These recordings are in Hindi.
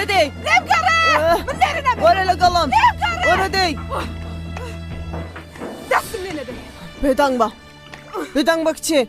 Hadi. Böyle kalalım. Hadi. Bedang ba? Bedang ba kci?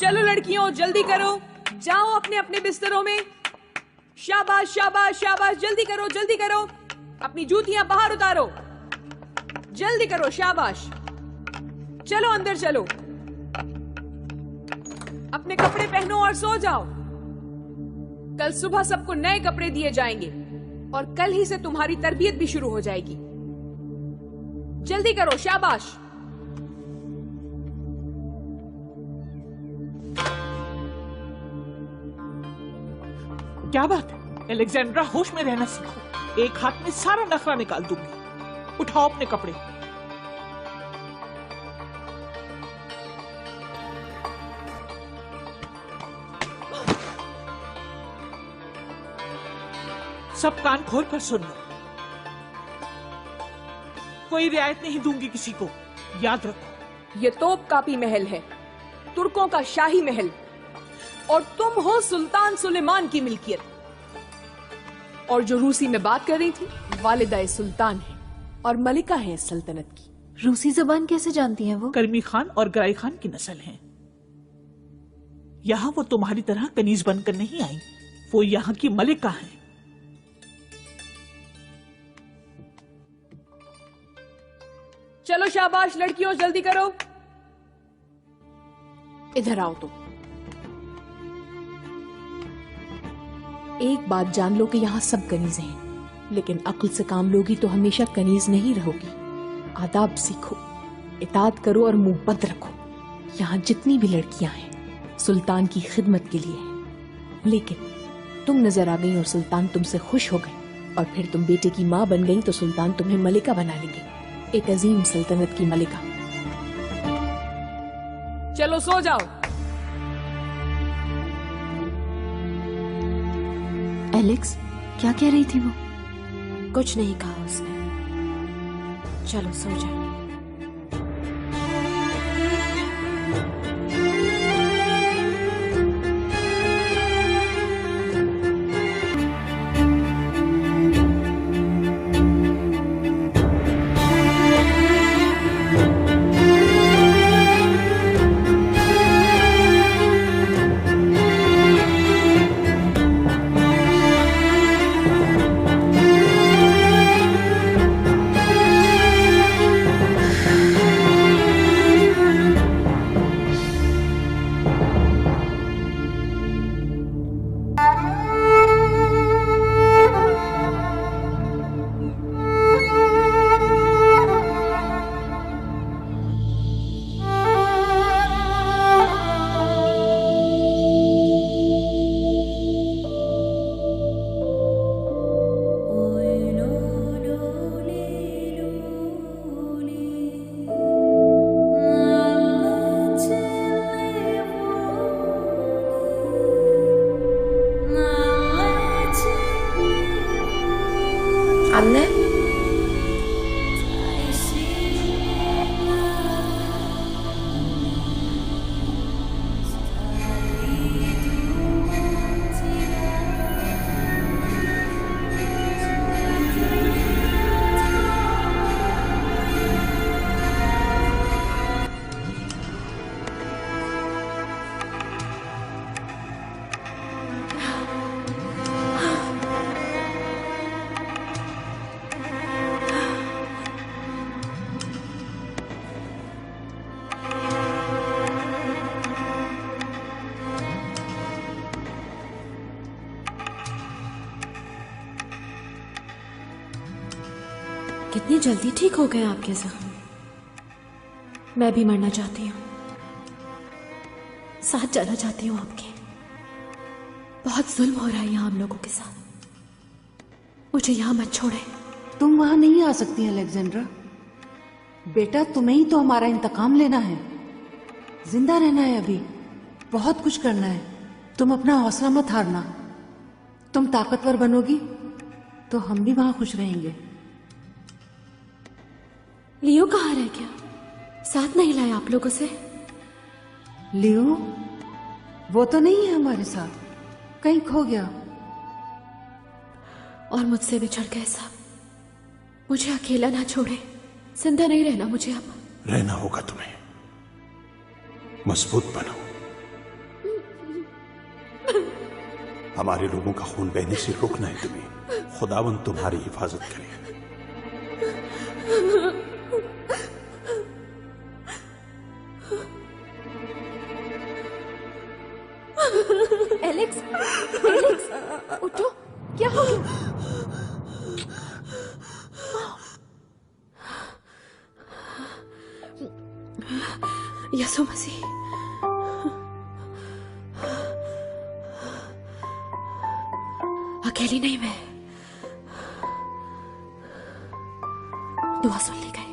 चलो लड़कियों जल्दी करो, जाओ अपने अपने बिस्तरों में। शाबाश शाबाश शाबाश, जल्दी करो, अपनी जूतियां बाहर उतारो, जल्दी करो, शाबाश। चलो अंदर चलो, अपने कपड़े पहनो और सो जाओ। कल सुबह सबको नए कपड़े दिए जाएंगे और कल ही से तुम्हारी तरबियत भी शुरू हो जाएगी। जल्दी करो, शाबाश। क्या बात है एलेक्जेंड्रा, होश में रहना सीखो। एक हाथ में सारा नखरा निकाल दूंगी। उठाओ अपने कपड़े। सब कान खोल कर सुन लो, कोई रियायत नहीं दूंगी किसी को, याद रखो। ये तोप कापी महल है, तुर्कों का शाही महल, और तुम हो सुल्तान सुलेमान की मिल्कियत। और जो रूसी में बात कर रही थी, वालिदा सुल्तान है और मलिका है इस सल्तनत की। रूसी जबान कैसे जानती हैं वो? कर्मी खान और गराई खान की नस्ल हैं। यहाँ वो तुम्हारी तरह कनीज बनकर नहीं आई, वो यहाँ की मलिका है। चलो शाबाश लड़कियों, जल्दी करो। इधर आओ तुम। एक बात जान लो कि यहाँ सब कनीज हैं, लेकिन अक्ल से काम लोगी तो हमेशा कनीज नहीं रहोगी। आदाब सीखो, इताअत करो और मुंह बंद रखो। यहाँ जितनी भी लड़कियां हैं सुल्तान की खिदमत के लिए हैं, लेकिन तुम नजर आ गई और सुल्तान तुमसे खुश हो गए, और फिर तुम बेटे की माँ बन गई तो सुल्तान तुम्हें मलिका बना लेंगे, एक अजीम सल्तनत की मलिका। चलो सो जाओ। एलेक्स, क्या कह रही थी वो? कुछ नहीं कहा उसने। चलो सो जाओ। जल्दी ठीक हो गए आपके जख्म? मैं भी मरना चाहती हूँ, साथ जाना चाहती हूँ आपके। बहुत जुल्म हो रहा है यहाँ हम लोगों के साथ, मुझे यहाँ मत छोड़े। तुम वहां नहीं आ सकती अलेक्जेंड्रा। बेटा, तुम्हें ही तो हमारा इंतकाम लेना है, जिंदा रहना है, अभी बहुत कुछ करना है। तुम अपना हौसला मत हारना। तुम ताकतवर बनोगी तो हम भी वहां खुश रहेंगे। लियो कहाँ रह गया? साथ नहीं लाया आप लोगों से? लियो वो तो नहीं है हमारे साथ, कहीं खो गया। और मुझसे बिछड़ गए सब। मुझे अकेला ना छोड़े, जिंदा नहीं रहना मुझे अब। रहना होगा तुम्हें, मजबूत बनो। हमारे लोगों का खून बहने से रोकना है तुम्हें। खुदावंद तुम्हारी हिफाजत करे। एलेक्स, एलेक्स, उठो, क्या हो गया? यसु मसीह, अकेली नहीं मैं। दुआ सुन ली गई।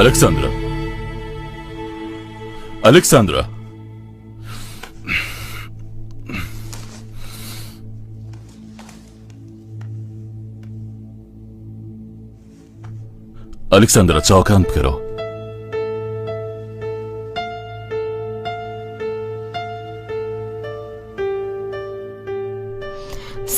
अलेक्सांद्रा, अलेक्सांद्रा, अलेक्सांद्रा चौकान बकरो.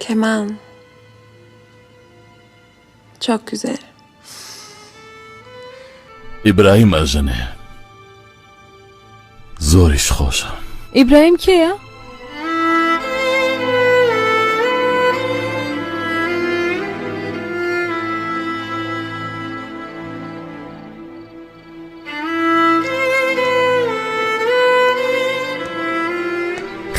Keman çok güzel. İbrahim Ajan'e zor iş hoşa. İbrahim ki ya?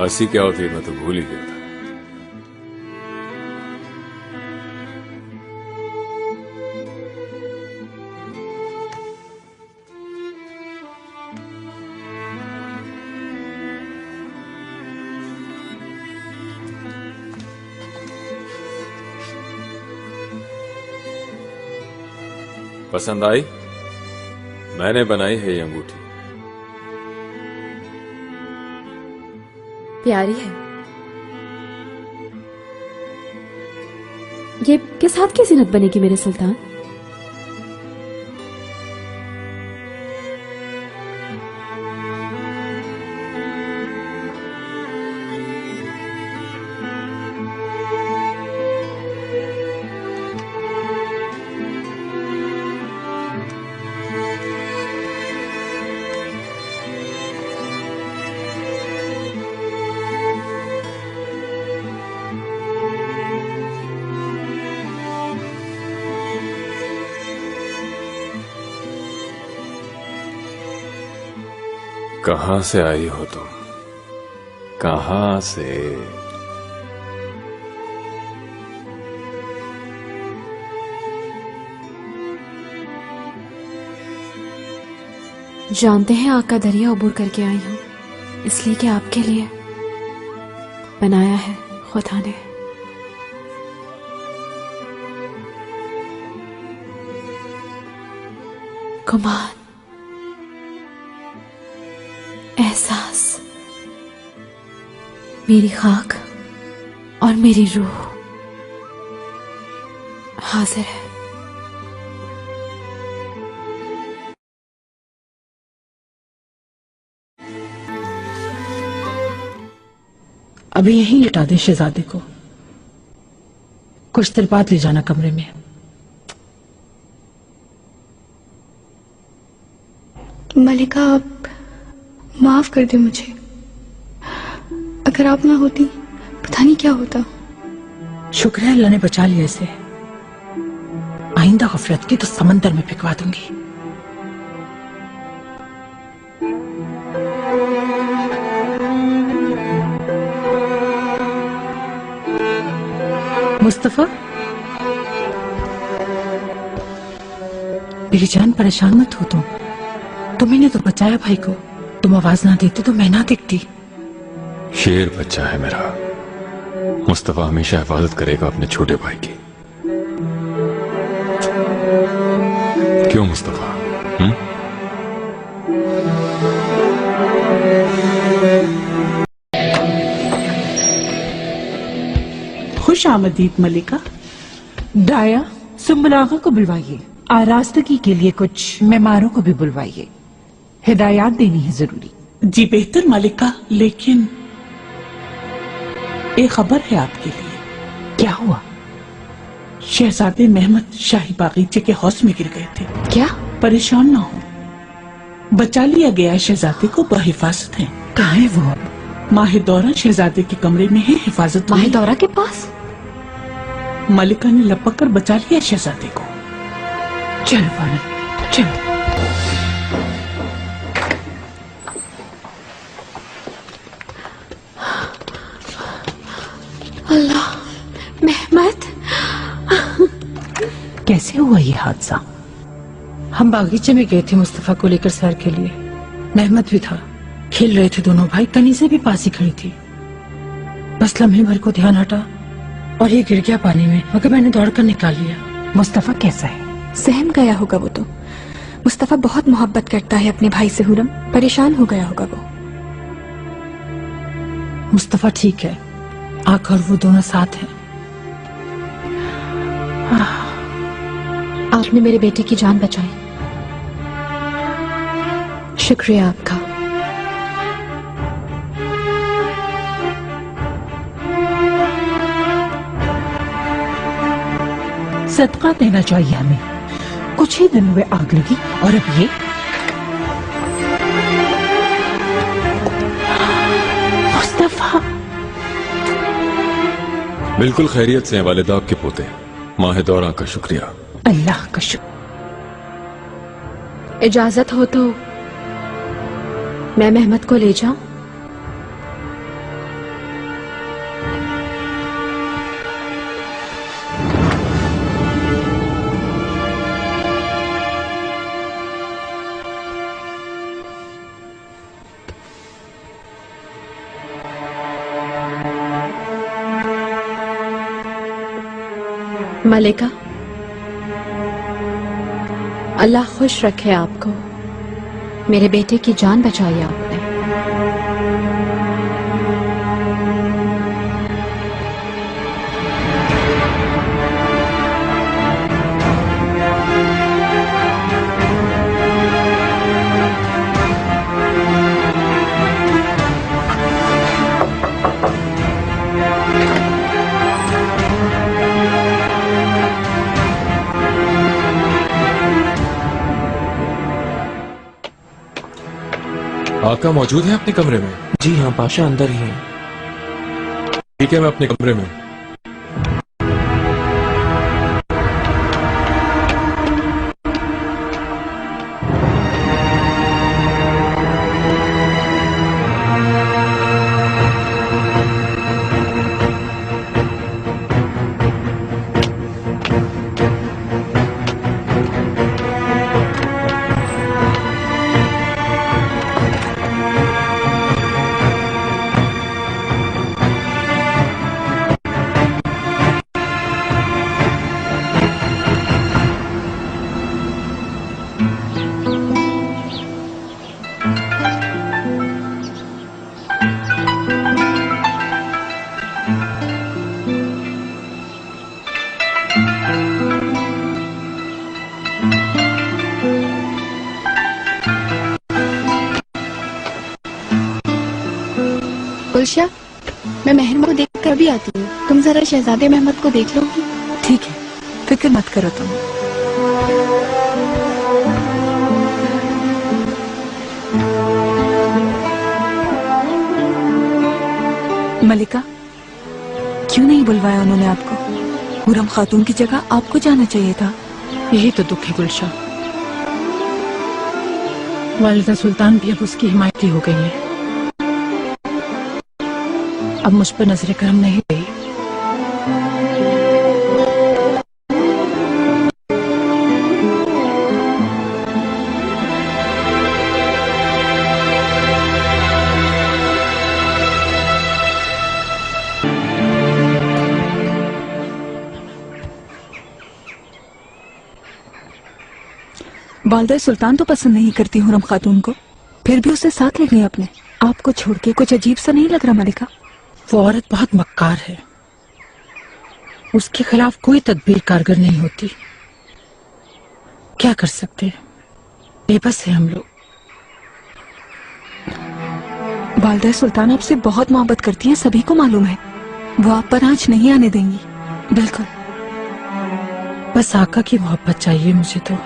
हंसी क्या होती है मैं तो भूल ही गया था। पसंद आई? मैंने बनाई है ये अंगूठी। प्यारी है। ये किस हाथ की ज़ीनत बनेगी मेरे सुल्तान? कहां से आई हो तुम? कहां से? जानते हैं आका दरिया उबूर करके आई हूं, इसलिए कि आपके लिए बनाया है खुदा ने। गुमान, एहसास, मेरी खाक और मेरी रूह हाजिर है। अभी यहीं लिटा दे शहजादे को, कुछ देर बाद ले जाना कमरे में। मलिका, आप माफ कर दे मुझे। अगर आप ना होती पता नहीं क्या होता। शुक्र है अल्लाह ने बचा लिया इसे, आइंदा गफलत की तो समंदर में फेंकवा दूंगी। मुस्तफा, मेरी जान परेशान मत हो तुम। तुम्हें तो बचाया भाई को, तुम आवाज ना देते तो मैं ना दिखती। शेर बच्चा है मेरा, मुस्तफा हमेशा हिफाजत करेगा अपने छोटे भाई की। क्यों मुस्तफा? खुश आमदीद मलिका। डाया, सुम्बुल आगा को बुलवाइए, आरास्तगी के लिए कुछ मेहमानों को भी बुलवाइए, हिदायत देनी है जरूरी। जी बेहतर मलिका, लेकिन एक खबर है आपके लिए। क्या हुआ? शहजादे मेहमद शाही बागीचे के हौस में गिर गए थे। क्या? परेशान ना हो, बचा लिया गया है शहजादे को, बहिफाजत है। कहाँ है वो? माहिदौरा शहजादे के कमरे में है, हिफाजत। माहिदौरा के पास? मलिका ने लपक कर बचा लिया शहजादे को। चल वारन, चल। अल्लाह, मेहमद, कैसे हुआ ये हादसा? हम बागीचे में गए थे मुस्तफा को लेकर सैर के लिए, मेहमद भी था, खेल रहे थे दोनों भाई, कनीज़े भी पास ही खड़ी थी। बस लम्हे भर को ध्यान हटा और ये गिर गया पानी में, मगर मैंने दौड़कर निकाल लिया। मुस्तफा कैसा है? सहम गया होगा वो तो। मुस्तफा बहुत मोहब्बत करता है अपने भाई से हुरम, परेशान हो गया होगा वो। मुस्तफा ठीक है, आँख और वो दोनों साथ हैं। आपने मेरे बेटे की जान बचाई, शुक्रिया आपका। सदका देना चाहिए हमें। कुछ ही दिन हुए आग लगी और अब ये। मुस्तफा, बिल्कुल खैरियत से हैं वालिदा आपके पोते। माहिदौरा का शुक्रिया। अल्लाह का शुक्र। इजाजत हो तो मैं मेहमद को ले जाऊं? मलिका, अल्लाह खुश रखे आपको, मेरे बेटे की जान बचाई आपने। आका मौजूद है अपने कमरे में? जी हाँ, पाशा अंदर ही है। ठीक है, मैं अपने कमरे में। गुलशा, मैं मेहरमा को देख कर भी आती हूँ। तुम जरा शहजादे महमद को देख लो। ठीक है, फिक्र मत करो तुम। मलिका, क्यों नहीं बुलवाया उन्होंने आपको? हुरम खातून की जगह आपको जाना चाहिए था। यही तो दुख है गुलशा। वालिदा सुल्तान भी अब उसकी हिमायती हो गई है। अब मुझ पर नजर करम नहीं गई। वालिदा सुल्तान तो पसंद नहीं करती हुरम खातून को, फिर भी उसे साथ ले गए अपने। आपको छोड़ के कुछ अजीब सा नहीं लग रहा मलिका? वो औरत बहुत मक्कार है, उसके खिलाफ कोई तदबीर कारगर नहीं होती। क्या कर सकते हैं, बेबस है हम लोग। वालिदा सुल्तान आपसे बहुत मोहब्बत करती हैं, सभी को मालूम है। वो आप पर आंच नहीं आने देंगी, बिल्कुल। बस आका की मोहब्बत चाहिए मुझे तो।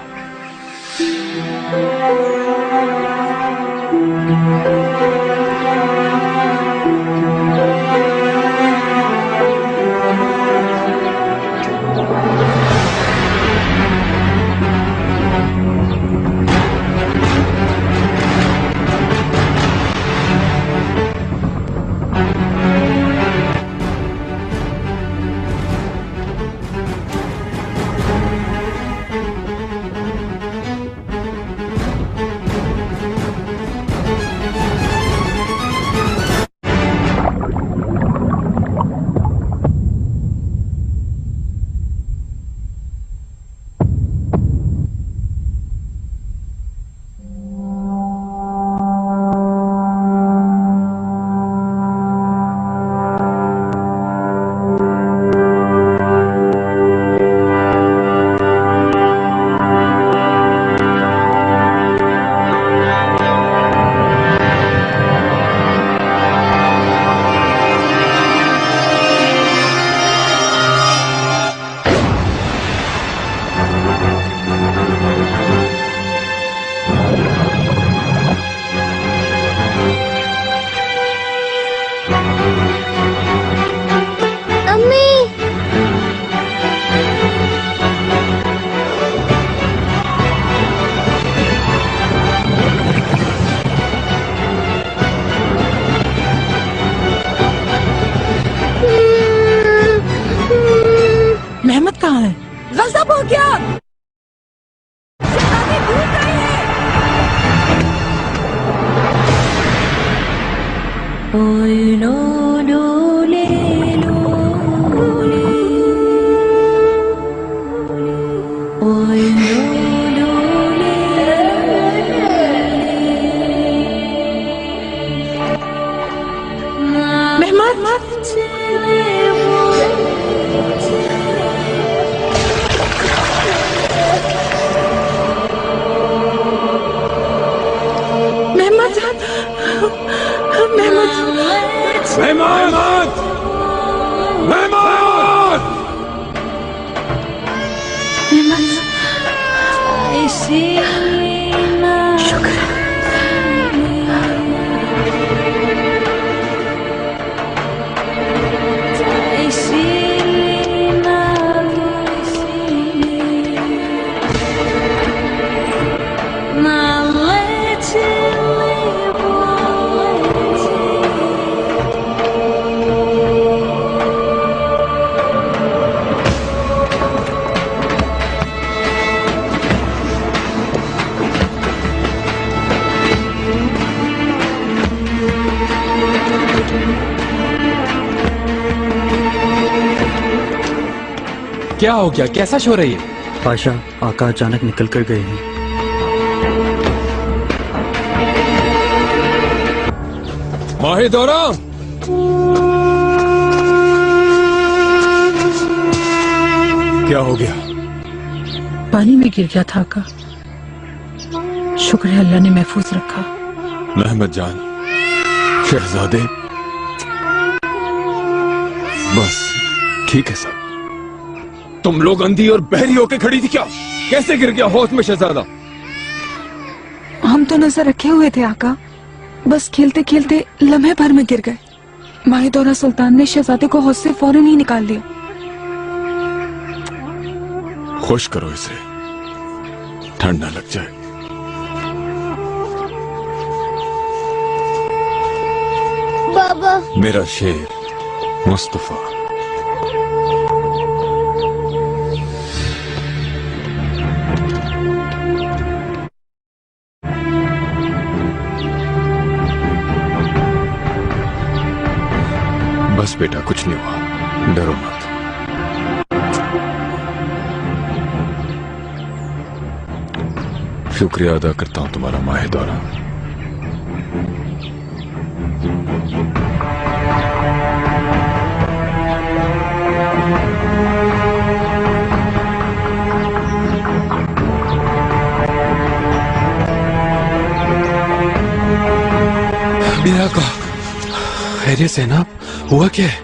क्या हो गया, कैसा शो रही है? पाशा, आका अचानक निकल कर गए हैं। माहिदोरा, क्या हो गया? पानी में गिर गया था आका। शुक्र है अल्लाह ने महफूज रखा। महमद जान, शहजादे, बस ठीक है सब। तुम लोग अंधी और बहरी होके खड़ी थी क्या? कैसे गिर गया होश में शहजादा? हम तो नजर रखे हुए थे आका, बस खेलते खेलते लम्हे भर में गिर गए। माहिदौरा सुल्तान ने शहजादे को होश से फौरन ही निकाल दिया। खुश करो इसे, ठंड न लग जाए। बाबा, मेरा शेर मुस्तफा। बस बेटा, कुछ नहीं हुआ, डरो मत। शुक्रिया अदा करता हूं तुम्हारा माहिदौरा। मेरा का खैरियत से ना? हुआ क्या है?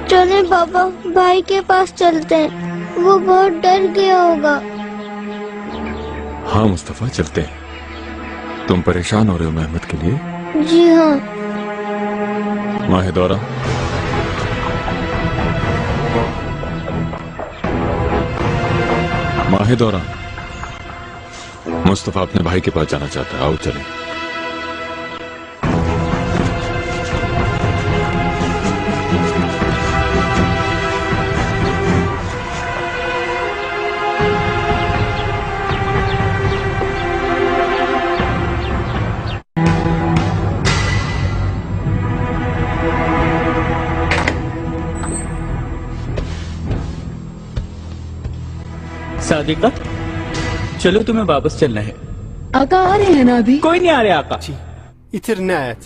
चले बाबा, भाई के पास चलते हैं, वो बहुत डर गया होगा। हाँ मुस्तफा, चलते हैं। तुम परेशान हो रहे हो मेहमत के लिए? जी हाँ। माहिदौरा, माहिदौरा, मुस्तफा अपने भाई के पास जाना चाहता है, आओ चलें। सादिका, चलो तुम्हें वापस चलना है। आका आ रहे हैं ना अभी? कोई नहीं आ रहे आका। इतरनात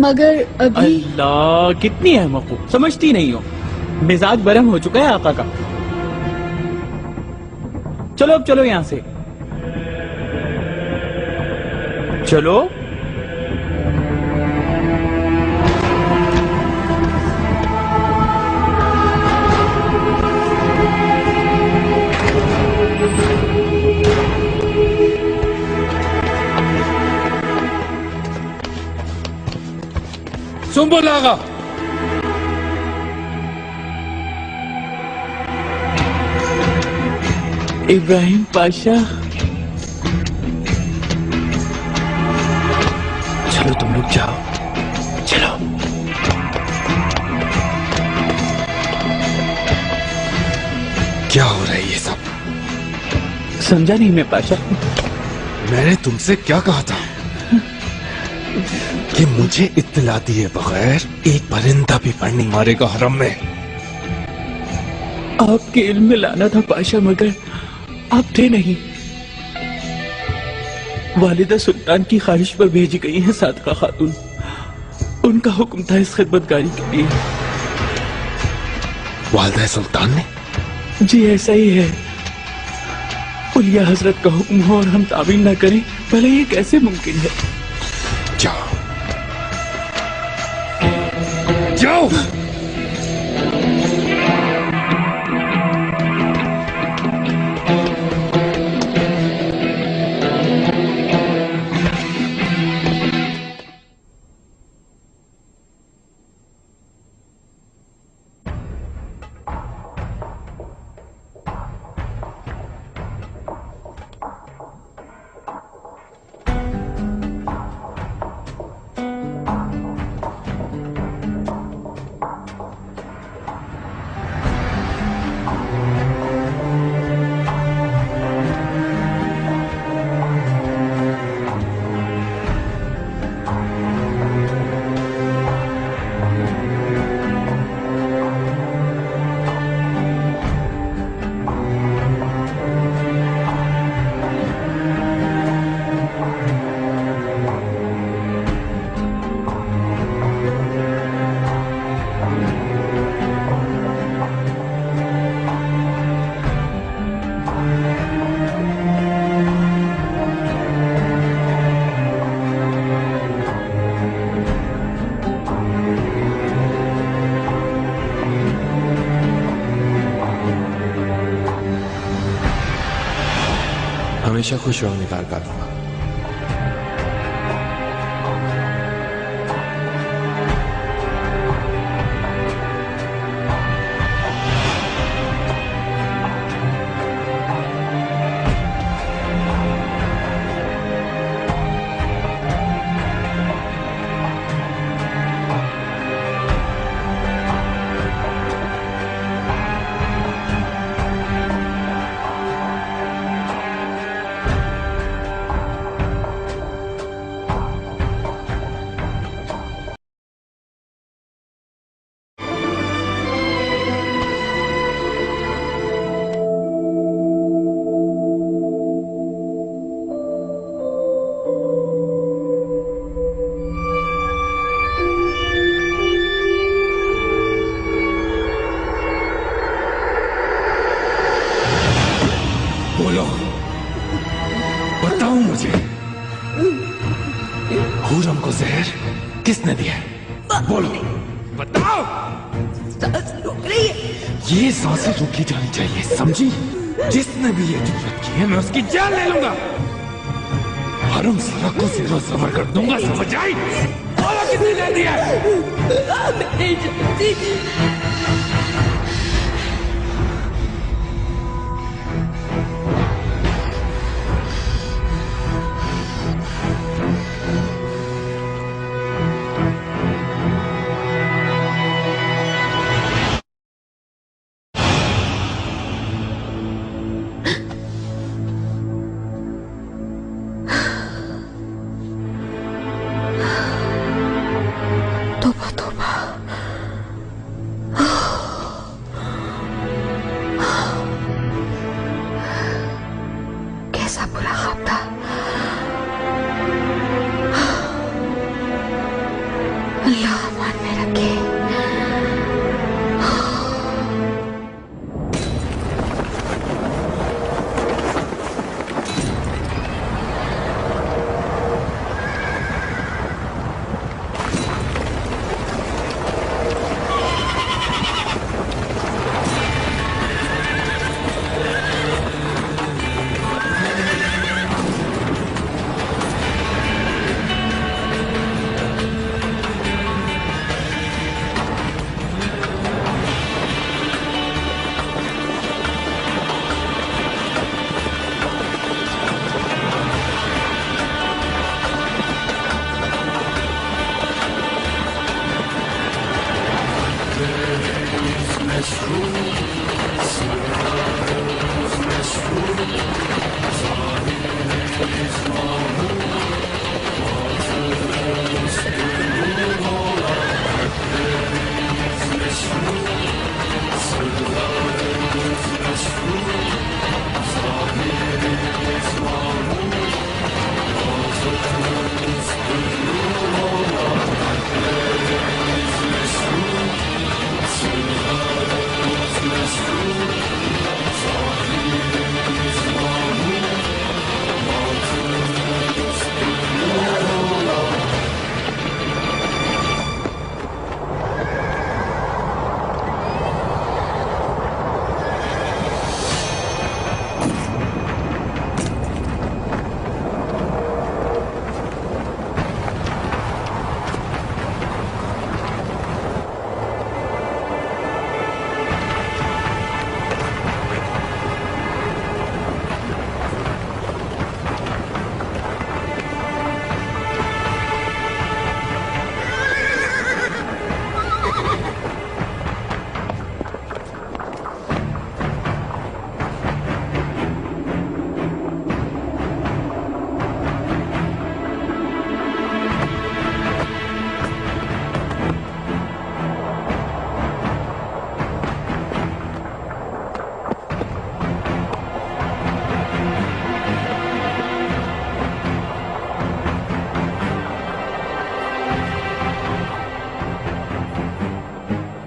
मगर अभी। अल्लाह, कितनी अहमक हो, समझती नहीं हो। मिजाज बरम हो चुका है आका का। चलो अब चलो यहां से, चलो। सुंबुल आगा, इब्राहिम पाशा, चलो तुम लोग जाओ, चलो। क्या हो रहा है ये सब? समझा नहीं मैं पाशा। मैंने तुमसे क्या कहा था कि मुझे इत्तला दिए बगैर एक परिंदा भी पड़ नहीं मारेगा हरम में। आपके इल्म में लाना था पाशा, मगर आप थे नहीं। वालिदा सुल्तान की ख्वाहिश पर भेजी गई है सादका खातून। उनका हुक्म था इस खिदमतगारी के लिए। वालिदा सुल्तान ने? जी ऐसा ही है। उलिया हजरत का हुक्म हो और हम तामील न करें, भले ये कैसे मुमकिन है? जाओ जाओ। हमेशा खुश रहो निगार करूंगा। बोलो, बताओ मुझे, हुरम को जहर किसने दिया है? बोलो, बताओ। सांस रुक रही है। ये सांसें रुकी जानी चाहिए, समझी? जिसने भी ये जुर्रत की है मैं उसकी जान ले लूंगा। हरम सारा को ज़ेरो ज़बर कर दूंगा, समझ आई? बोलो किसने दे दिया है? मैं नहीं जानती। कैसा बुरा ख्वाब था। अल्लाह अमान में रखे।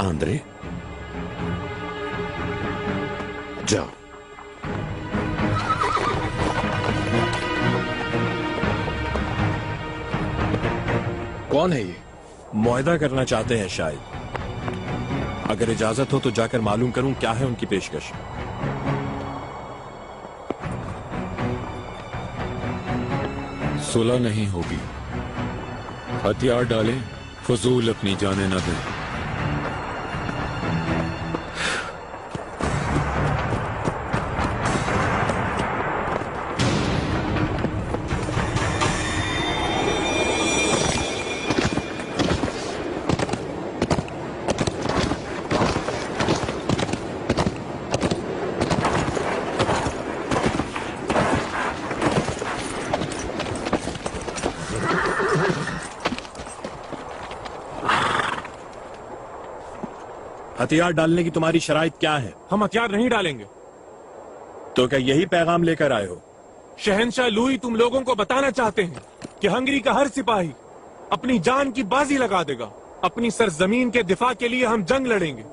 आंद्रे, जाओ। कौन है ये? मुआहदा करना चाहते हैं शायद। अगर इजाजत हो तो जाकर मालूम करूं क्या है उनकी पेशकश। सुलह नहीं होगी। हथियार डालें, फजूल अपनी जाने न दें। हथियार डालने की तुम्हारी शराइत क्या है? हम हथियार नहीं डालेंगे। तो क्या यही पैगाम लेकर आए हो? शहंशाह लुई तुम लोगों को बताना चाहते हैं कि हंगरी का हर सिपाही अपनी जान की बाजी लगा देगा। अपनी सरजमीन के दिफा के लिए हम जंग लड़ेंगे।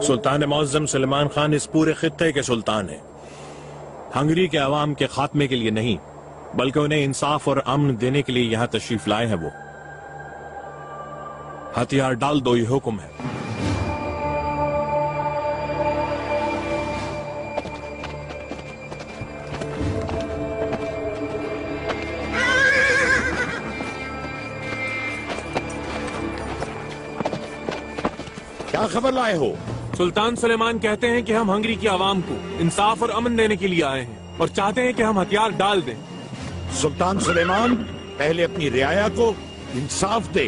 सुल्तान मुअज्जम सुलेमान खान इस पूरे खित्ते के सुल्तान हैं। हंगरी के अवाम के खात्मे के लिए नहीं, बल्कि उन्हें इंसाफ और अमन देने के लिए यहां तशरीफ लाए हैं। वो हथियार डाल दो, ये हुक्म है। क्या खबर लाए हो? सुल्तान सुलेमान कहते हैं कि हम हंगरी की आवाम को इंसाफ और अमन देने के लिए आए हैं और चाहते हैं कि हम हथियार डाल दें। सुल्तान सुलेमान पहले अपनी रियाया को इंसाफ दे,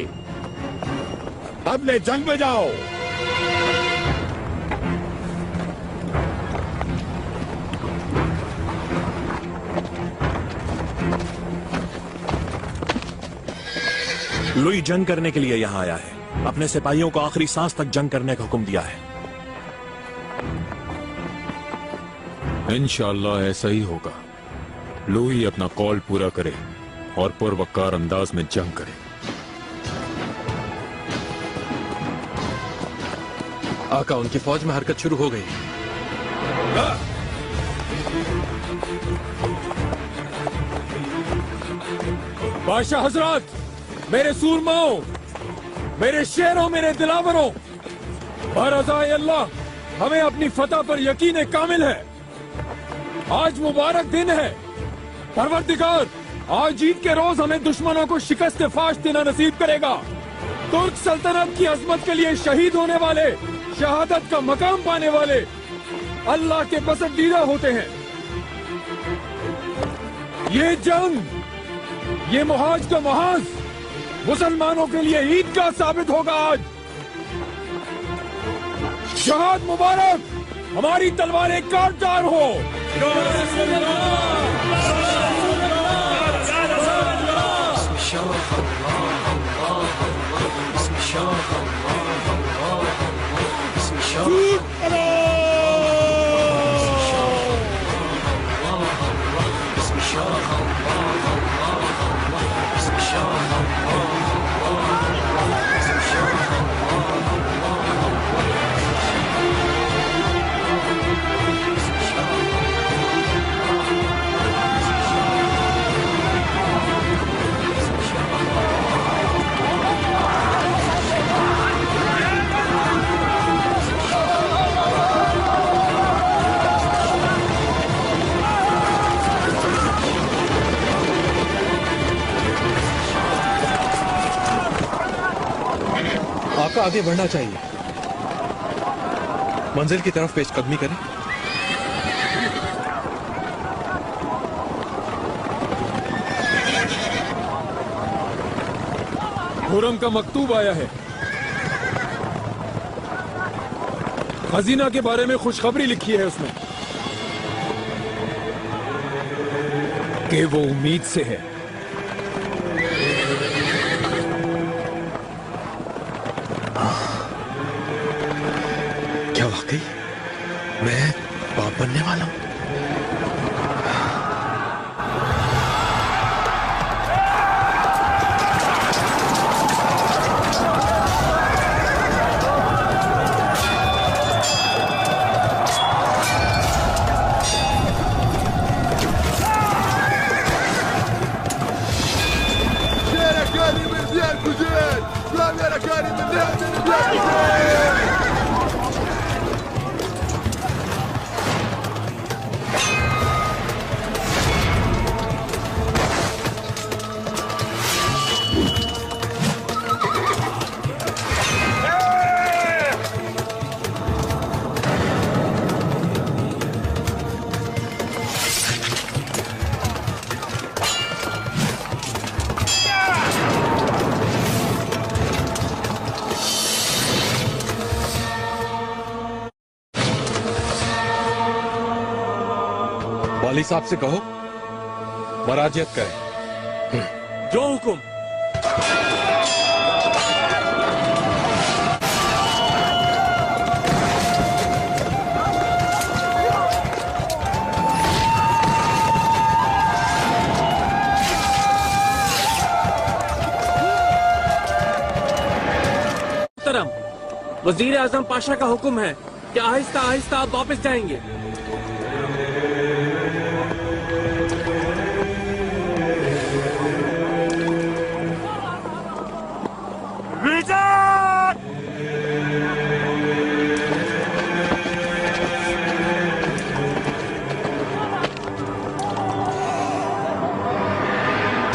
तब ले जंग में जाओ। लुई जंग करने के लिए यहां आया है। अपने सिपाहियों को आखिरी सांस तक जंग करने का हुक्म दिया है। इंशाअल्लाह ऐसा ही होगा। लुई अपना कॉल पूरा करे और पुरवक्कार अंदाज में जंग करे। आका, उनकी फौज में हरकत शुरू हो गई। बादशाह हजरत, मेरे सूरमाओं, मेरे शेरों, मेरे दिलावरों, बरज़ाए अल्लाह हमें अपनी फतह पर यकीन कामिल है। आज मुबारक दिन है। परवरदिगार आज जीत के रोज हमें दुश्मनों को शिकस्त फाश देना नसीब करेगा। तुर्क सल्तनत की अजमत के लिए शहीद होने वाले, शहादत का मकाम पाने वाले अल्लाह के पसंदीदा होते हैं। ये जंग, ये मुहाज का मुहाज मुसलमानों के लिए ईदगाह साबित होगा। आज शहाद मुबारक, हमारी तलवारें काटदार हो। आका, आगे बढ़ना चाहिए। मंजिल की तरफ पेशकदमी करें। खुरम का मकतूब आया है। खजीना के बारे में खुशखबरी लिखी है उसमें कि वो उम्मीद से है। क्या वाकई मैं बाप बनने वाला हूं? वाली साहब से कहो मराजियत करें। जो हुकुम। वजीर आजम पाशा का हुक्म है कि आहिस्ता आहिस्ता आप वापस जाएंगे।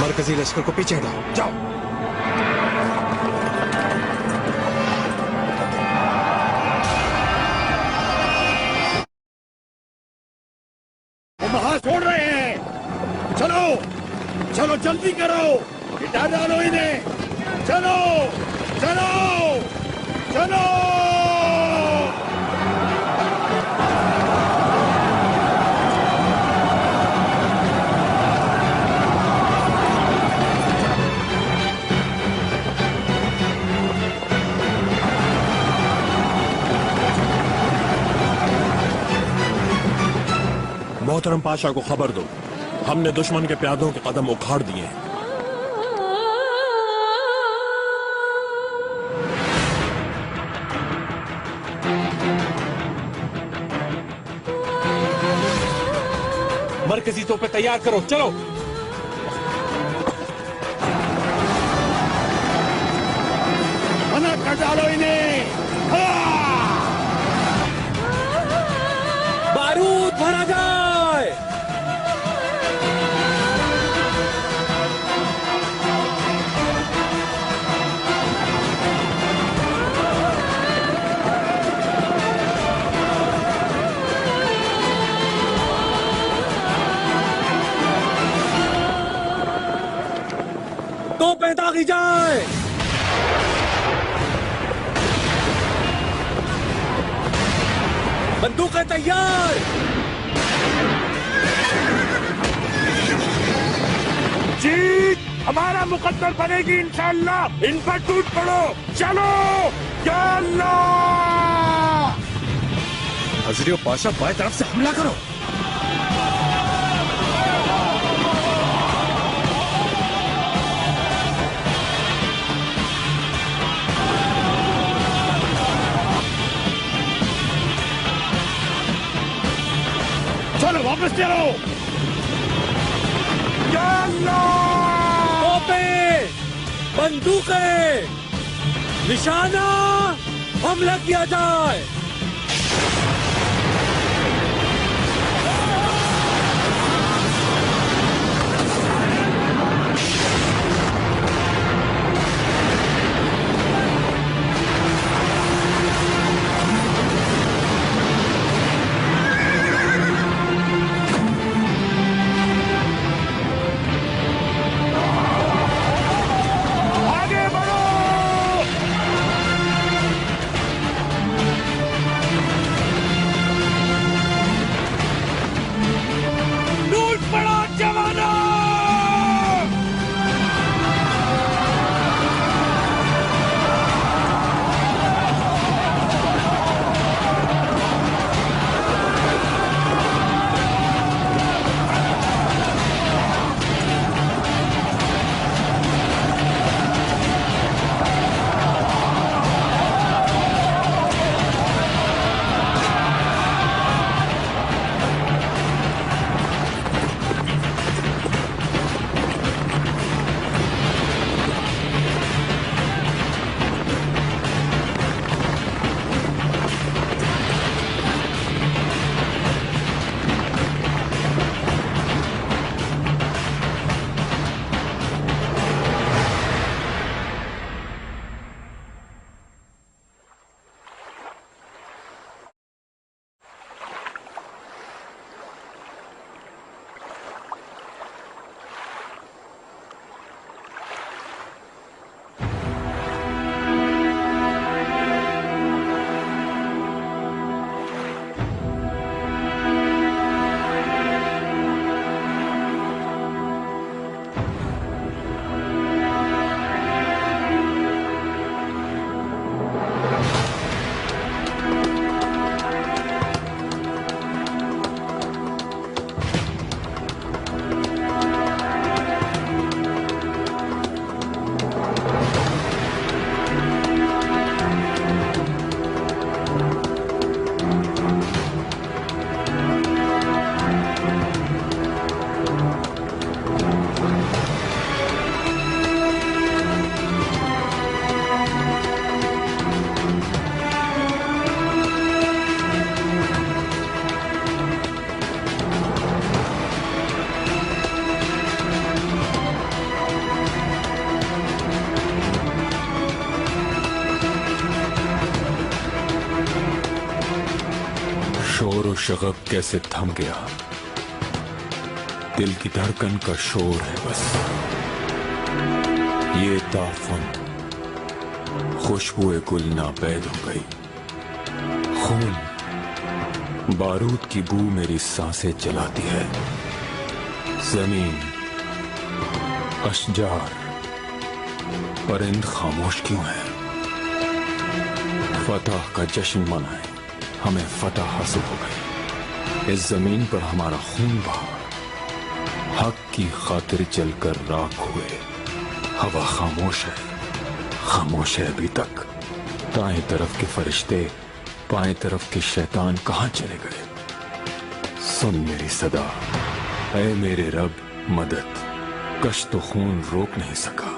मरकजी लश्कर को पीछे हटाओ, जाओ। छोड़ रहे हैं, चलो चलो जल्दी करो, मिटा डालो इन्हें, चलो चलो चलो। मोहतरम पाशा को खबर दो, हमने दुश्मन के प्यादों के कदम उखाड़ दिए हैं। मरकजी तोपें तैयार करो, चलो। मना कर डालो इन्हें। बारूद भरा जाए। तोपें दागी जाए। बंदूकें तैयार। जीत हमारा मुकद्दर बनेगी इंशाअल्लाह। इन पर टूट पड़ो, चलो या अल्लाह। हजरियो पाशा बाएं तरफ से हमला करो। चलो वापस चलो। या अल्लाह। तोपें, बंदूकें, निशाना, हमला किया जाए। शगफ कैसे थम गया। दिल की धड़कन का शोर है बस ये ताफुन, खुशबुए गुल नापैद हो गई। खून बारूद की बू मेरी सांसें जलाती है। जमीन, अशजार, परिंद खामोश क्यों है? फतह का जश्न मनाए, हमें फतह हासिल हो गई। इस जमीन पर हमारा खून बहा, हक की खातिर जलकर राख हुए। हवा खामोश है, खामोश है अभी तक। दाएं तरफ के फरिश्ते, बाएं तरफ के शैतान कहां चले गए? सुन मेरी सदा, ऐ मेरे रब मदद। कश तो खून रोक नहीं सका।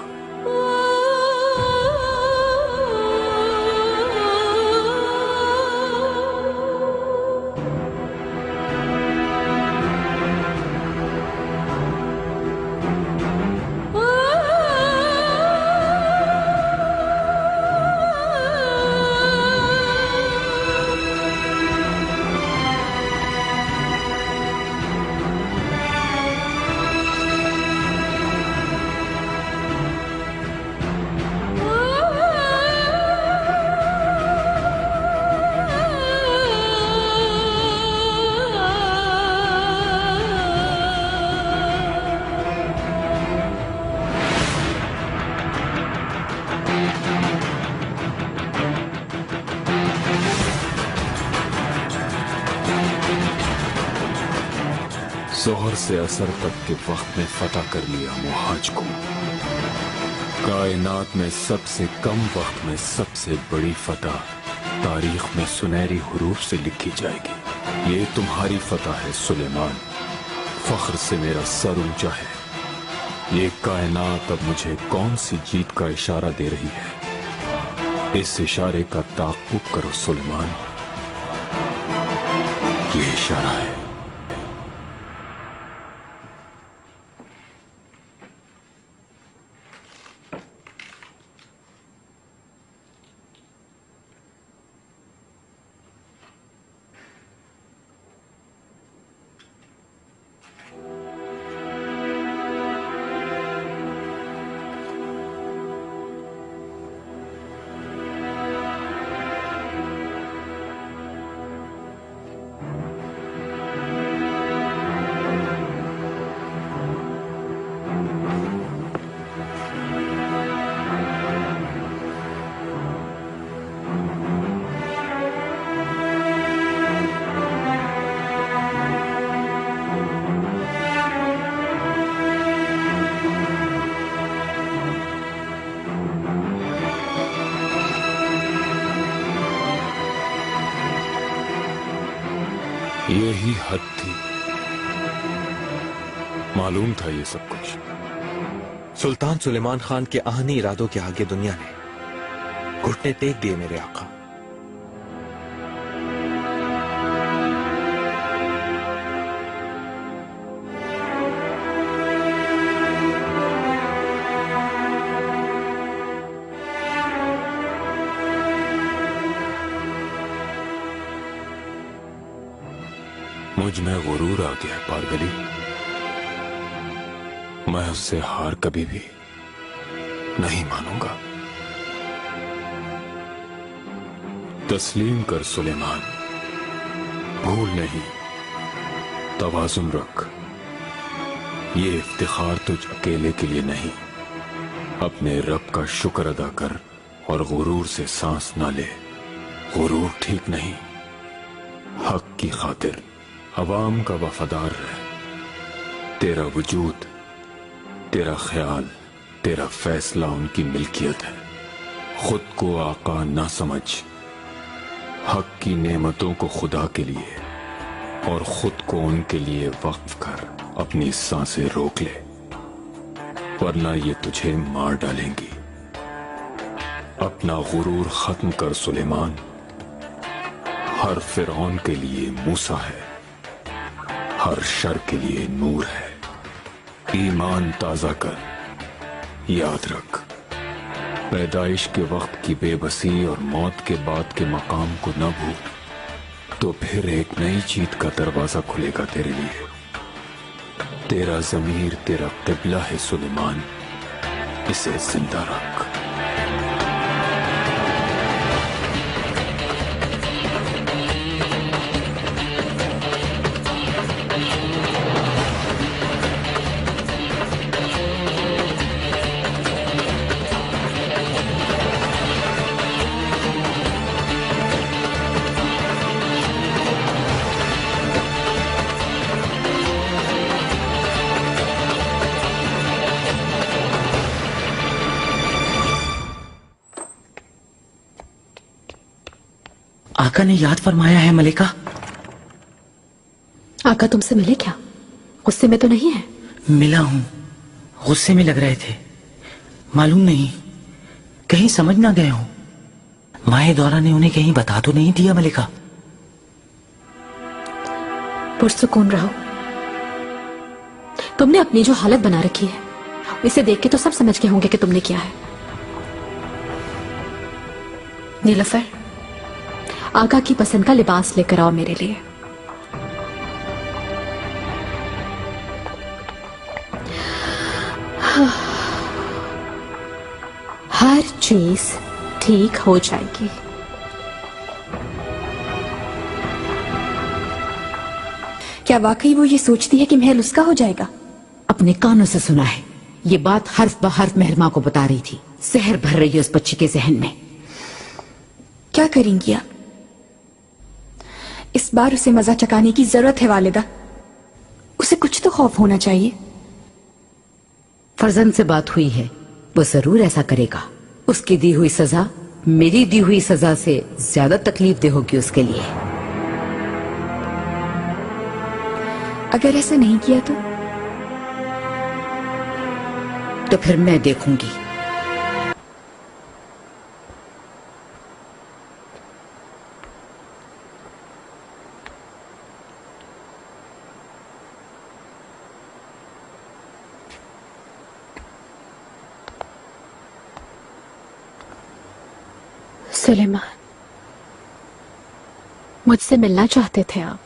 जोहर से असर तक के वक्त में फतह कर लिया मुहाज को। कायनात में सबसे कम वक्त में सबसे बड़ी फतह तारीख में सुनहरी हुरूफ से लिखी जाएगी। ये तुम्हारी फतह है सुलेमान, फख्र से मेरा सर ऊंचा है। ये कायनात अब मुझे कौन सी जीत का इशारा दे रही है? इस इशारे का ताक़ुब करो सुलेमान, ये इशारा है। यही हद थी, मालूम था ये सब कुछ। सुल्तान सुलेमान खान के आहनी इरादों के आगे दुनिया ने घुटने टेक दिए मेरे आका। मुझ में गुरूर आ गया पारगली, मैं उससे हार कभी भी नहीं मानूंगा। तस्लीम कर सुलेमान, भूल नहीं, तवाज़ुन रख। ये इफ्तिखार तुझ अकेले के लिए नहीं, अपने रब का शुक्र अदा कर और गुरूर से सांस ना ले। गुरूर ठीक नहीं, हक की खातिर अवाम का वफादार है। तेरा वजूद, तेरा ख्याल, तेरा फैसला उनकी मिल्कियत है। खुद को आका ना समझ, हक की नेमतों को खुदा के लिए और खुद को उनके लिए वक्फ कर अपनी सांसें रोक ले, वरना ये तुझे मार डालेंगी। अपना गुरूर खत्म कर सुलेमान, हर फिरौन के लिए मूसा है, हर शर के लिए नूर है। ईमान ताजा कर, याद रख, पैदाइश के वक्त की बेबसी और मौत के बाद के मकाम को न भूल। तो फिर एक नई जीत का दरवाजा खुलेगा तेरे लिए। तेरा जमीर तेरा किबला है सुलेमान, इसे जिंदा रख। आका ने याद फरमाया है मलिका। आका तुमसे मिले क्या? गुस्से में तो नहीं है? मिला हूं, गुस्से में लग रहे थे। मालूम नहीं कहीं समझ ना गए हो। माए दौरा ने उन्हें कहीं बता तो नहीं दिया मलिका? पुरसुकून रहो। तुमने अपनी जो हालत बना रखी है इसे देख के तो सब समझ गए होंगे कि तुमने क्या है। नीलफर, आका की पसंद का लिबास लेकर आओ मेरे लिए। हर चीज ठीक हो जाएगी। क्या वाकई वो ये सोचती है कि महल उसका हो जाएगा? अपने कानों से सुना है। ये बात हर्फ ब हर्फ मेहरमा को बता रही थी। जहर भर रही है उस बच्ची के जहन में। क्या करेंगी आप? इस बार उसे मजा चकाने की जरूरत है वालिदा। उसे कुछ तो खौफ होना चाहिए। फर्जंद से बात हुई है, वो जरूर ऐसा करेगा। उसकी दी हुई सजा मेरी दी हुई सजा से ज्यादा तकलीफ दे होगी उसके लिए। अगर ऐसा नहीं किया तो फिर मैं देखूंगी। सुलेमान, मुझसे मिलना चाहते थे आप।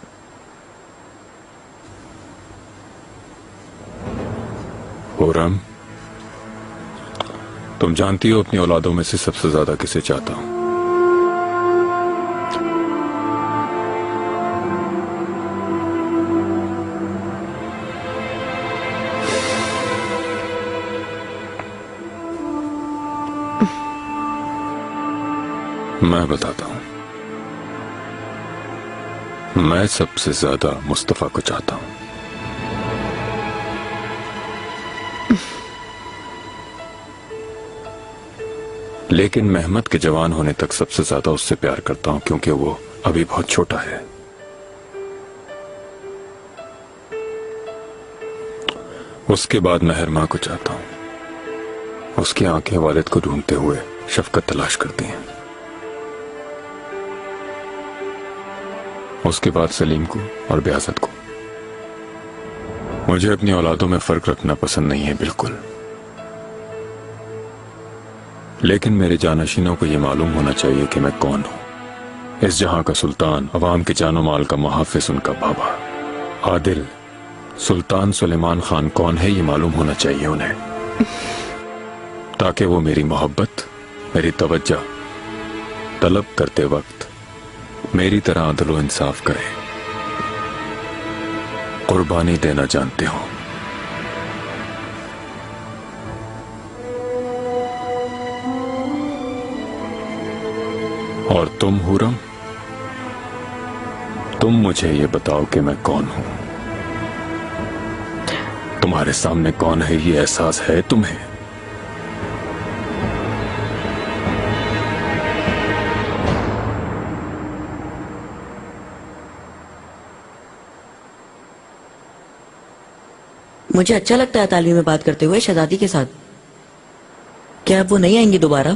हुर्रम, तुम जानती हो अपनी औलादों में से सबसे ज्यादा किसे चाहता हूं। मैं बताता हूं। मैं सबसे ज्यादा मुस्तफा को चाहता हूं। लेकिन मेहमत के जवान होने तक सबसे ज्यादा उससे प्यार करता हूं, क्योंकि वो अभी बहुत छोटा है। उसके बाद मेहरमा को चाहता हूं। उसकी आंखें वालिद को ढूंढते हुए शफकत तलाश करती हैं। उसके बाद सलीम को और ब्याजत को। मुझे अपनी औलादों में फर्क रखना पसंद नहीं है बिल्कुल, लेकिन मेरे जानशीनों को यह मालूम होना चाहिए कि मैं कौन हूं। इस जहां का सुल्तान, अवाम के जानो माल का मुहाफिज, उनका बाबा आदिल सुल्तान सुलेमान खान कौन है ये मालूम होना चाहिए उन्हें, ताकि वो मेरी मोहब्बत, मेरी तवज्जो तलब करते वक्त मेरी तरह अदल व इंसाफ करे, कुर्बानी देना जानते हो। और तुम हुर्रम, तुम मुझे ये बताओ कि मैं कौन हूं। तुम्हारे सामने कौन है ये एहसास है तुम्हें? मुझे अच्छा लगता है तालीम में बात करते हुए शहजादी के साथ। क्या अब वो नहीं आएंगी दोबारा?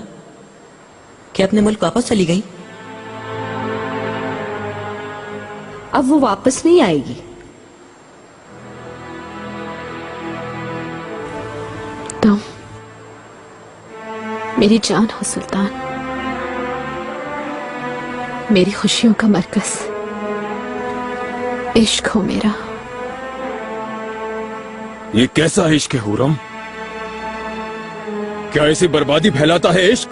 क्या अपने मुल्क वापस चली गई? अब वो वापस नहीं आएगी। तुम मेरी जान हो सुल्तान, मेरी खुशियों का मरकज। इश्क हो मेरा। ये कैसा इश्क है हुरम? क्या ऐसी बर्बादी फैलाता है इश्क?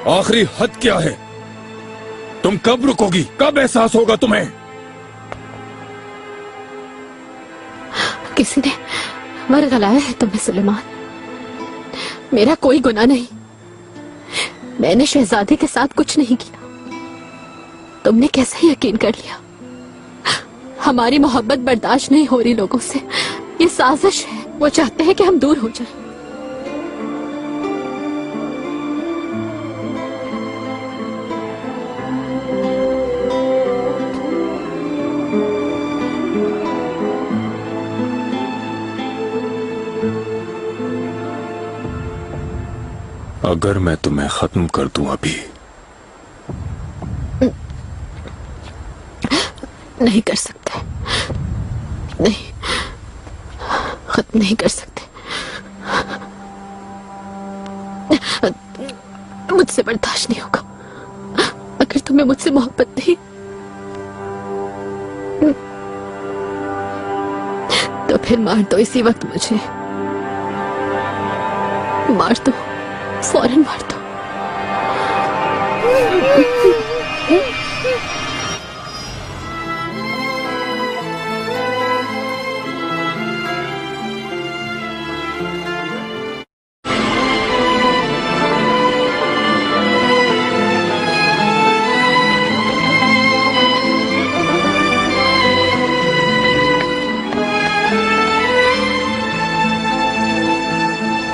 आखिरी हद क्या है? तुम कब रुकोगी? कब एहसास होगा तुम्हें? किसी ने वर्गलाया है तुम्हें सुलेमान। मेरा कोई गुनाह नहीं। मैंने शहजादे के साथ कुछ नहीं किया। तुमने कैसे यकीन कर लिया? हमारी मोहब्बत बर्दाश्त नहीं हो रही लोगों से। ये साजिश है। वो चाहते हैं कि हम दूर हो जाएं। अगर मैं तुम्हें खत्म कर दूं अभी, नहीं कर सकते। नहीं, खत्म नहीं कर सकते। मुझसे बर्दाश्त नहीं होगा। अगर तुम्हें मुझसे मोहब्बत नहीं तो फिर मार दो इसी वक्त मुझे। मार दो, फौरन मार दो।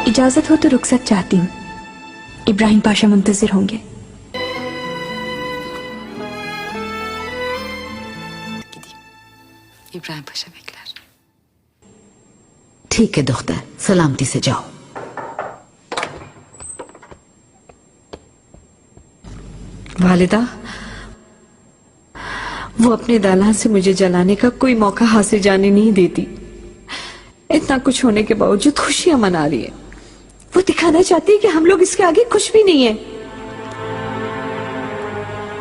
इजाजत हो तो रुखसत चाहती हूँ। इब्राहिम पाशा मुंतजिर होंगे। इब्राहिम पाशा bekler। ठीक है दुख्तर, सलामती से जाओ। वालिदा, वो अपने दालान से मुझे जलाने का कोई मौका हासिल जाने नहीं देती। इतना कुछ होने के बावजूद खुशियां मना रही है। वो दिखाना चाहती है कि हम लोग इसके आगे कुछ भी नहीं है।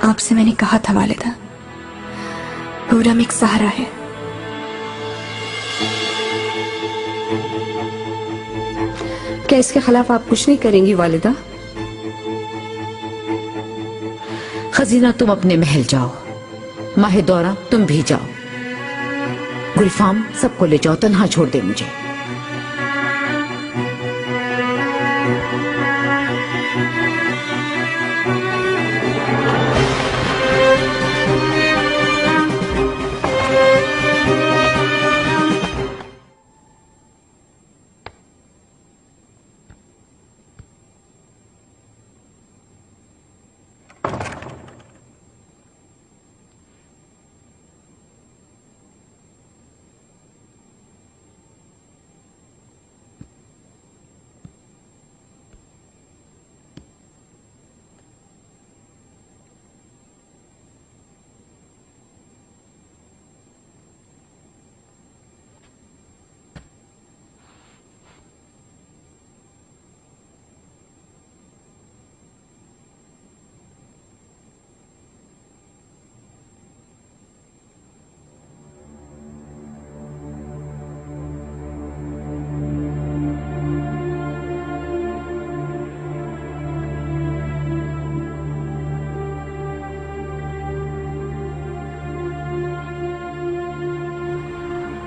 आपसे मैंने कहा था वालिदा, हुरम एक सहारा है। क्या इसके खिलाफ आप कुछ नहीं करेंगी वालिदा? खजीना तुम अपने महल जाओ। माहिदौरा तुम भी जाओ। गुलफाम सबको ले जाओ, तन्हा छोड़ दे मुझे।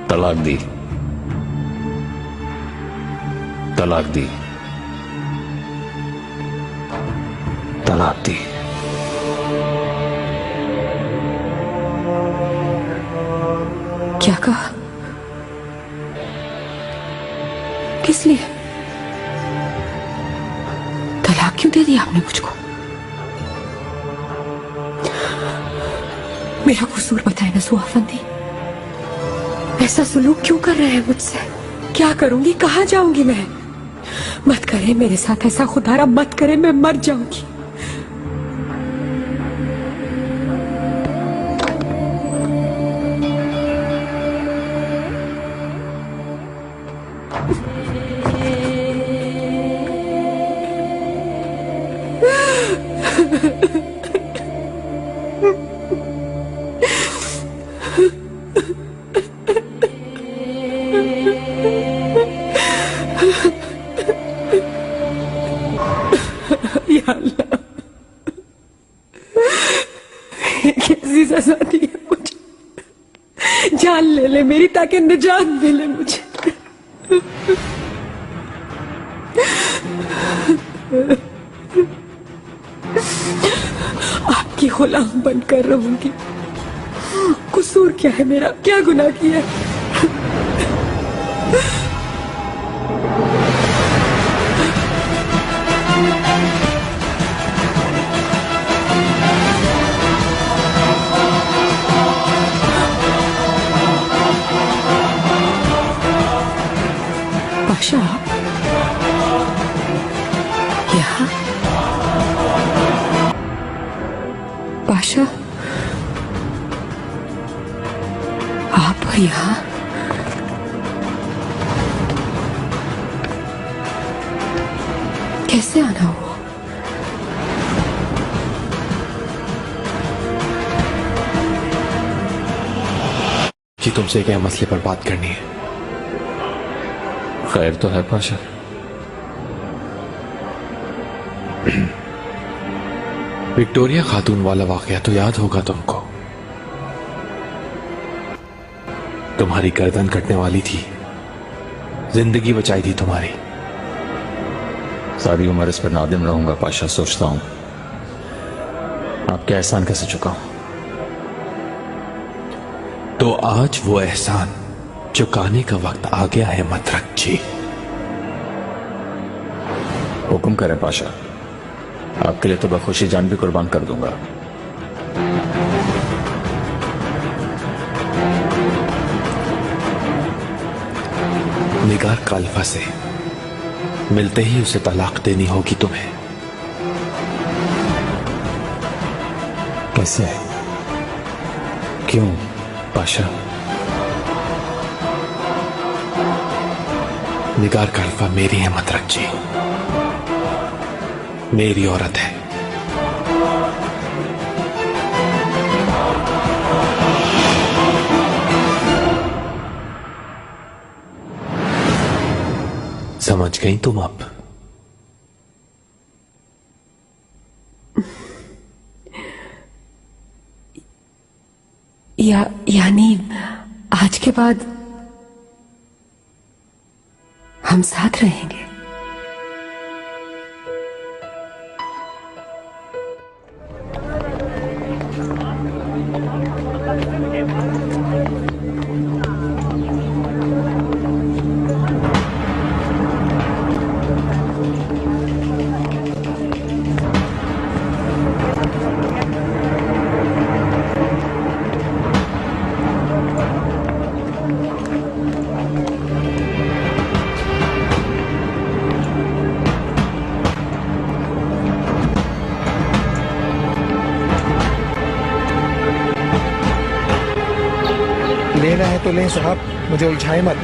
तलाक दी, तलाक दी, तलाक दी। क्या कहा? किस लिए? तलाक क्यों दे दिया आपने मुझको? मेरा कसूर बताए ना सुहाफंदी। ऐसा सुलूक क्यों कर रहे हैं मुझसे? क्या करूंगी? कहाँ जाऊंगी मैं? मत करे मेरे साथ ऐसा, खुदारा मत करे, मैं मर जाऊंगी। चाहिए ताकि निजात मिले मुझे। आपकी गुलाम बनकर रहूंगी। कसूर क्या है मेरा, क्या गुनाह किया है? पाशा, यहाँ? पाशा, आप यहाँ? कैसे आना हुआ? जी तुमसे एक अहम मसले पर बात करनी है। खैर तो है पाशा। विक्टोरिया खातून वाला वाकया तो याद होगा तुमको। तुम्हारी गर्दन कटने वाली थी, जिंदगी बचाई थी तुम्हारी। सारी उम्र इस पर नादिम रहूंगा पाशा। सोचता हूं आपके एहसान कैसे चुकाऊं। तो आज वो एहसान चुकाने का वक्त आ गया है मतरक जी। हुक्म करें पाशा, आपके लिए तो बखुशी जान भी कुर्बान कर दूंगा। निगार काल्फा से मिलते ही उसे तलाक देनी होगी तुम्हें। कैसे? क्यों पाशा? निगार काल्फा मेरी है मतरक जी, मेरी औरत है। समझ गई तुम अब? यानी आज के बाद हम साथ रहेंगे? लेना है तो लें साहब, मुझे उलझाए मत।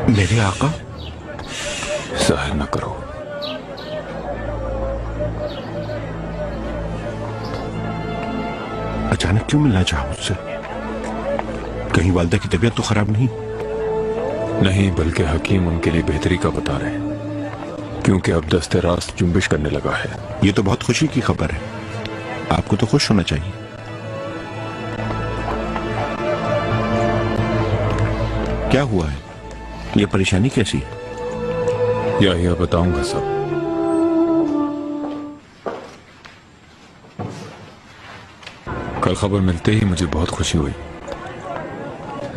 मेरे आका, सहर न करो। अचानक क्यों मिलना चाहा मुझसे? कहीं वालिदा की तबीयत तो खराब नहीं? नहीं, बल्कि हकीम उनके लिए बेहतरी का बता रहे हैं, क्योंकि अब दस्ते रास्त जुम्बिश करने लगा है। ये तो बहुत खुशी की खबर है, आपको तो खुश होना चाहिए। क्या हुआ है? ये परेशानी कैसी? या बताऊंगा सब। कल खबर मिलते ही मुझे बहुत खुशी हुई,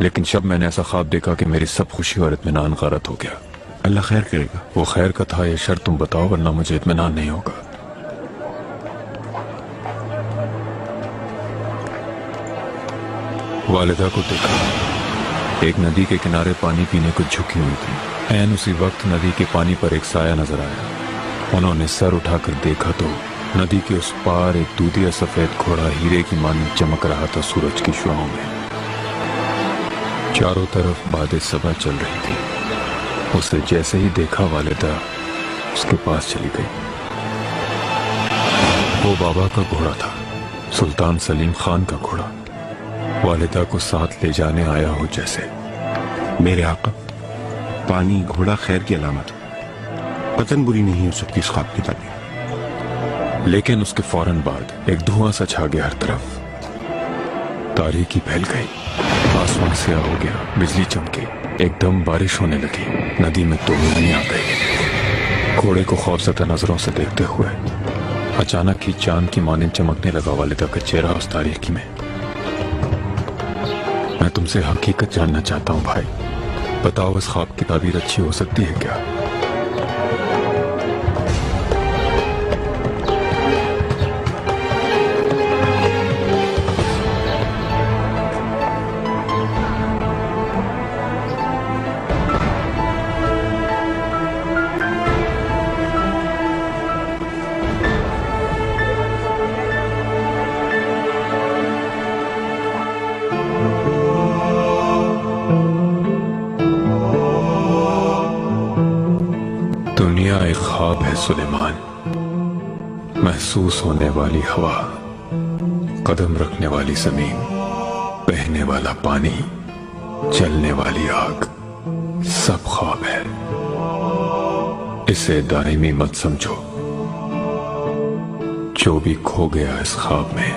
लेकिन शब मैंने ऐसा ख्वाब देखा कि मेरी सब खुशी और इत्मीनान गारत हो गया। अल्लाह खैर करेगा। वो खैर का था, ये शर्त तुम बताओ, वरना मुझे इत्मीनान नहीं होगा। वालिदा को देखा, एक नदी के किनारे पानी पीने को झुकी हुई थी। ऐन उसी वक्त नदी के पानी पर एक साया नजर आया। उन्होंने सर उठाकर देखा तो नदी के उस पार एक दूधिया सफेद घोड़ा हीरे की मानी चमक रहा था सूरज की शुआओं में। चारों तरफ बादे सबा चल रही थी। उसे जैसे ही देखा, वालिदा उसके पास चली गई। वो बाबा का घोड़ा था, सुल्तान सलीम खान का घोड़ा, वालिदा को साथ ले जाने आया हो जैसे। मेरे आका, पानी घोड़ा खैर की अलामत, पतन बुरी नहीं हो सकती इस ख्वाब की ताबीर। लेकिन उसके फौरन बाद एक धुआं सा छा गया हर तरफ, तारीकी फैल गई, आसमान से हो गया, बिजली चमकी, एकदम बारिश होने लगी, नदी में तूफानी आ गई। घोड़े को खौफजदा नजरों से देखते हुए अचानक ही चांद की मानिंद चमकने लगा वालिदा का चेहरा उस तारीकी में। मैं तुमसे हकीकत जानना चाहता हूं भाई, बताओ इस ख्वाब की ताबीर अच्छी हो सकती है क्या? दुनिया एक ख्वाब है सुलेमान, महसूस होने वाली हवा, कदम रखने वाली जमीन, बहने वाला पानी, जलने वाली आग, सब ख्वाब है। इसे दायमी मत समझो। जो भी खो गया इस ख्वाब में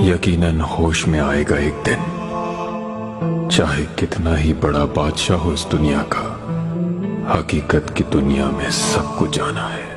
यकीनन होश में आएगा एक दिन, चाहे कितना ही बड़ा बादशाह हो इस दुनिया का, हकीकत की दुनिया में सबको जाना है।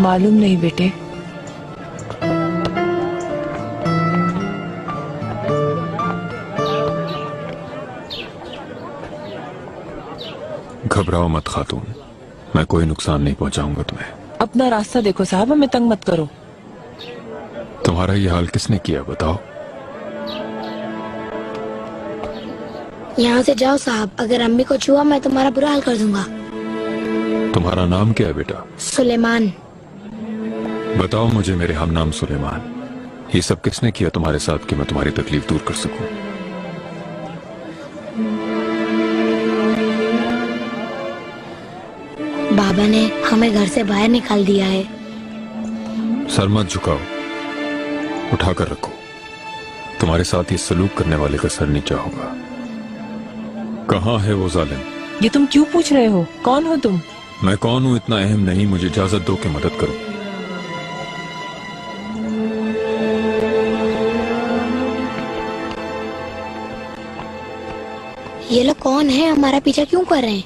मालूम नहीं बेटे। घबराओ मत खातून, मैं कोई नुकसान नहीं पहुंचाऊंगा तुम्हें। अपना रास्ता देखो साहब, हमें तंग मत करो। तुम्हारा ये हाल किसने किया बताओ? यहाँ से जाओ साहब, अगर अम्मी को छुआ मैं तुम्हारा बुरा हाल कर दूंगा। तुम्हारा नाम क्या है बेटा? सुलेमान। बताओ मुझे मेरे हम नाम सुलेमान, ये सब किसने किया तुम्हारे साथ कि मैं तुम्हारी तकलीफ दूर कर सकूं? बाबा ने हमें घर से बाहर निकाल दिया है। सर मत झुकाओ, उठाकर रखो। तुम्हारे साथ ये सलूक करने वाले का सर नीचा होगा। कहाँ है वो जालिम? ये तुम क्यों पूछ रहे हो? कौन हो तुम? मैं कौन हूँ इतना अहम नहीं, मुझे इजाजत दो कि मदद करो। ये लोग कौन है? हमारा पीछा क्यों कर रहे हैं?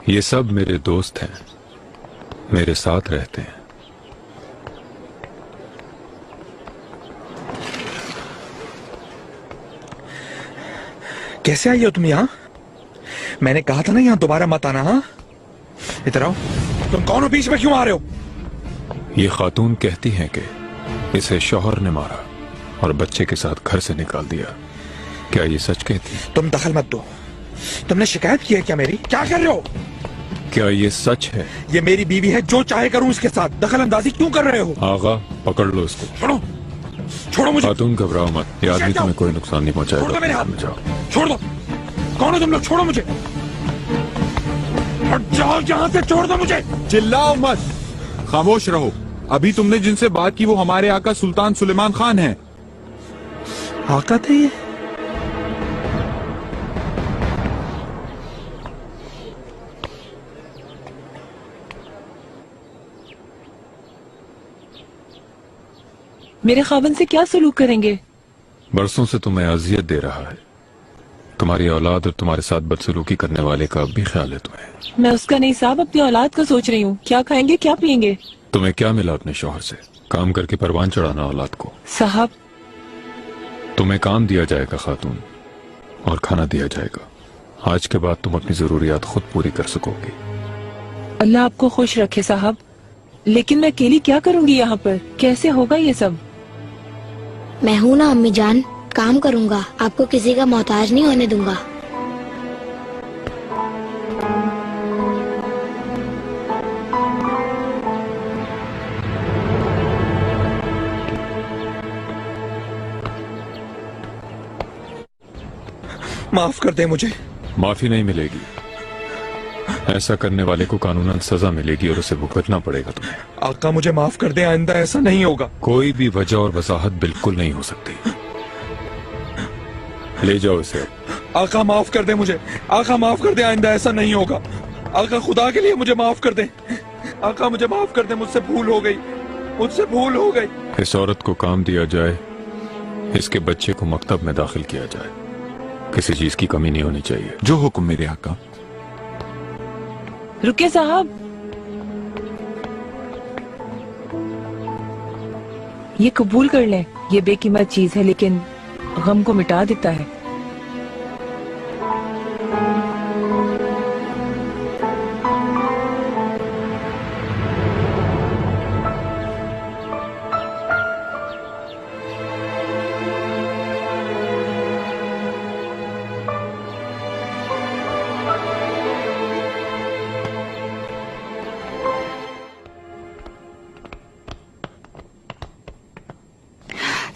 ये सब मेरे दोस्त हैं, मेरे साथ रहते हैं। कैसे आई हो तुम यहाँ? मैंने कहा था ना यहाँ दोबारा मत आना। हाँ, इधर आओ। तुम कौन हो? बीच में क्यों आ रहे हो? ये खातून कहती हैं कि इसे शौहर ने मारा और बच्चे के साथ घर से निकाल दिया। क्या ये सच कहती है? तुम दखल मत दो। तुमने शिकायत की है क्या मेरी? क्या कर रहे हो? क्या ये सच है? ये मेरी बीवी है, जो चाहे करूं इसके साथ। दखल अंदाजी क्यों कर रहे हो? आगा पकड़ लो इसको। छोड़ो, छोड़ो मुझे। खातून घबराओ मत, ये आदमी तुम्हें कोई नुकसान नहीं पहुंचाएगा। छोड़ दो मेरे हाथ। जाओ। छोड़ दो। कौन हो तुम लोग? छोड़ो मुझे। हट जाओ यहाँ से, छोड़ दो मुझे। चिल्लाओ मत, खामोश रहो। अभी तुमने जिनसे बात की वो हमारे आका सुल्तान सुलेमान खान हैं। आका थे ये? मेरे खाबन से क्या सलूक करेंगे? बरसों से तुम्हें अजियत दे रहा है। तुम्हारी औलाद और तुम्हारे साथ बदसलूकी करने वाले का अब भी ख्याल है तुम्हें। मैं उसका नहीं साहब, अपनी औलाद का सोच रही हूँ। क्या खाएंगे, क्या पिएंगे? तुम्हें क्या मिला अपने शौहर से? काम करके परवान चढ़ाना औलाद को। साहब तुम्हें काम दिया जाएगा खातून, और खाना दिया जाएगा। आज के बाद तुम अपनी जरूरियात खुद पूरी कर सकोगी। अल्लाह आपको खुश रखे साहब, लेकिन मैं अकेली क्या करूंगी यहाँ पर? कैसे होगा ये सब? मैं हूँ ना अम्मी जान, काम करूँगा, आपको किसी का मोहताज नहीं होने दूंगा। माफ कर दे मुझे। माफी नहीं मिलेगी, ऐसा करने वाले को कानूनन सजा मिलेगी और उसे भुगतना पड़ेगा तुम्हें। आका मुझे माफ कर दे, आइंदा ऐसा नहीं होगा। कोई भी वजह और वजाहत बिल्कुल नहीं हो सकती। ले जाओ इसे। आका माफ कर दे मुझे, आका माफ कर दे, आइंदा ऐसा नहीं होगा। आका खुदा के लिए मुझे माफ कर दे, आका मुझे माफ कर दे, मुझसे भूल हो गई, मुझसे भूल हो गई। इस औरत को काम दिया जाए, इसके बच्चे को मकतब में दाखिल किया जाए, किसी चीज की कमी नहीं होनी चाहिए। जो हुक्म मेरे आका। रुके साहब, ये कबूल कर लें, ये बेकीमत चीज है लेकिन गम को मिटा देता है।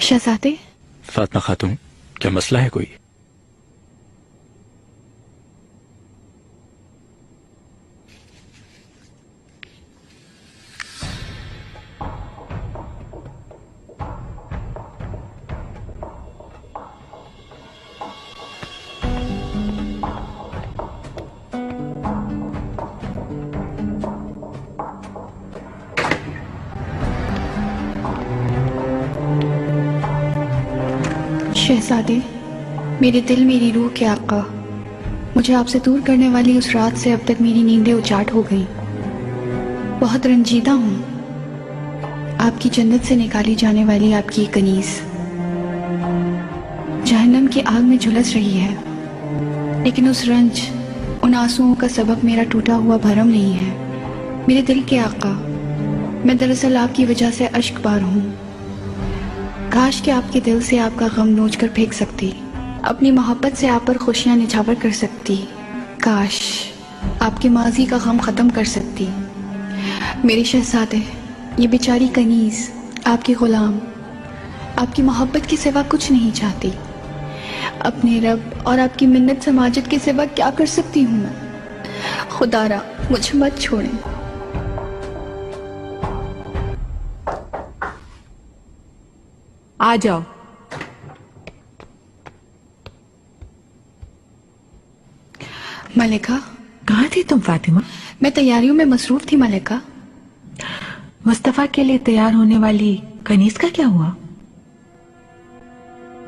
शहजादे। फातिमा खातून, क्या मसला है कोई? शहजादे, मेरे दिल मेरी रूह के आका, मुझे आपसे दूर करने वाली उस रात से अब तक मेरी नींदें उचाट हो गईं। बहुत रंजीदा हूँ। आपकी जन्नत से निकाली जाने वाली आपकी कनीज जहन्नम की आग में झुलस रही है, लेकिन उस रंज, उन आंसुओं का सबब मेरा टूटा हुआ भरम नहीं है। मेरे दिल के आका, मैं दरअसल आपकी वजह से अश्कबार हूँ। काश कि आपके दिल से आपका गम नोच कर फेंक सकती, अपनी मोहब्बत से आप पर खुशियां निछावर कर सकती। काश आपके माजी का गम खत्म कर सकती। मेरे शहजादे, ये बेचारी कनीज, आपकी गुलाम, आपकी मोहब्बत के सिवा कुछ नहीं चाहती। अपने रब और आपकी मिन्नत समाजत के सिवा क्या कर सकती हूँ मैं? खुदारा मुझे मत छोड़ें। आ जाओ। मलिका। कहाँ थी तुम फातिमा? मैं तैयारियों में मसरूफ थी मलिका। मुस्तफा के लिए तैयार होने वाली कनीज का क्या हुआ?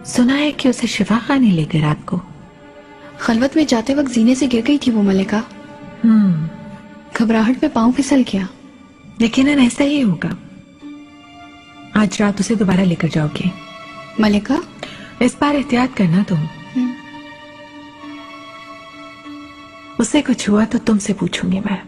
सुना है कि उसे शिफा खाने ले गए रात को। खलवत में जाते वक्त जीने से गिर गई थी वो मलिका। घबराहट में पांव फिसल गया। यकीनन ऐसा ही होगा। आज रात उसे दोबारा लेकर जाओगे मलिका? इस बार एहतियात करना तुम। उससे कुछ हुआ तो तुमसे पूछूंगी मैं।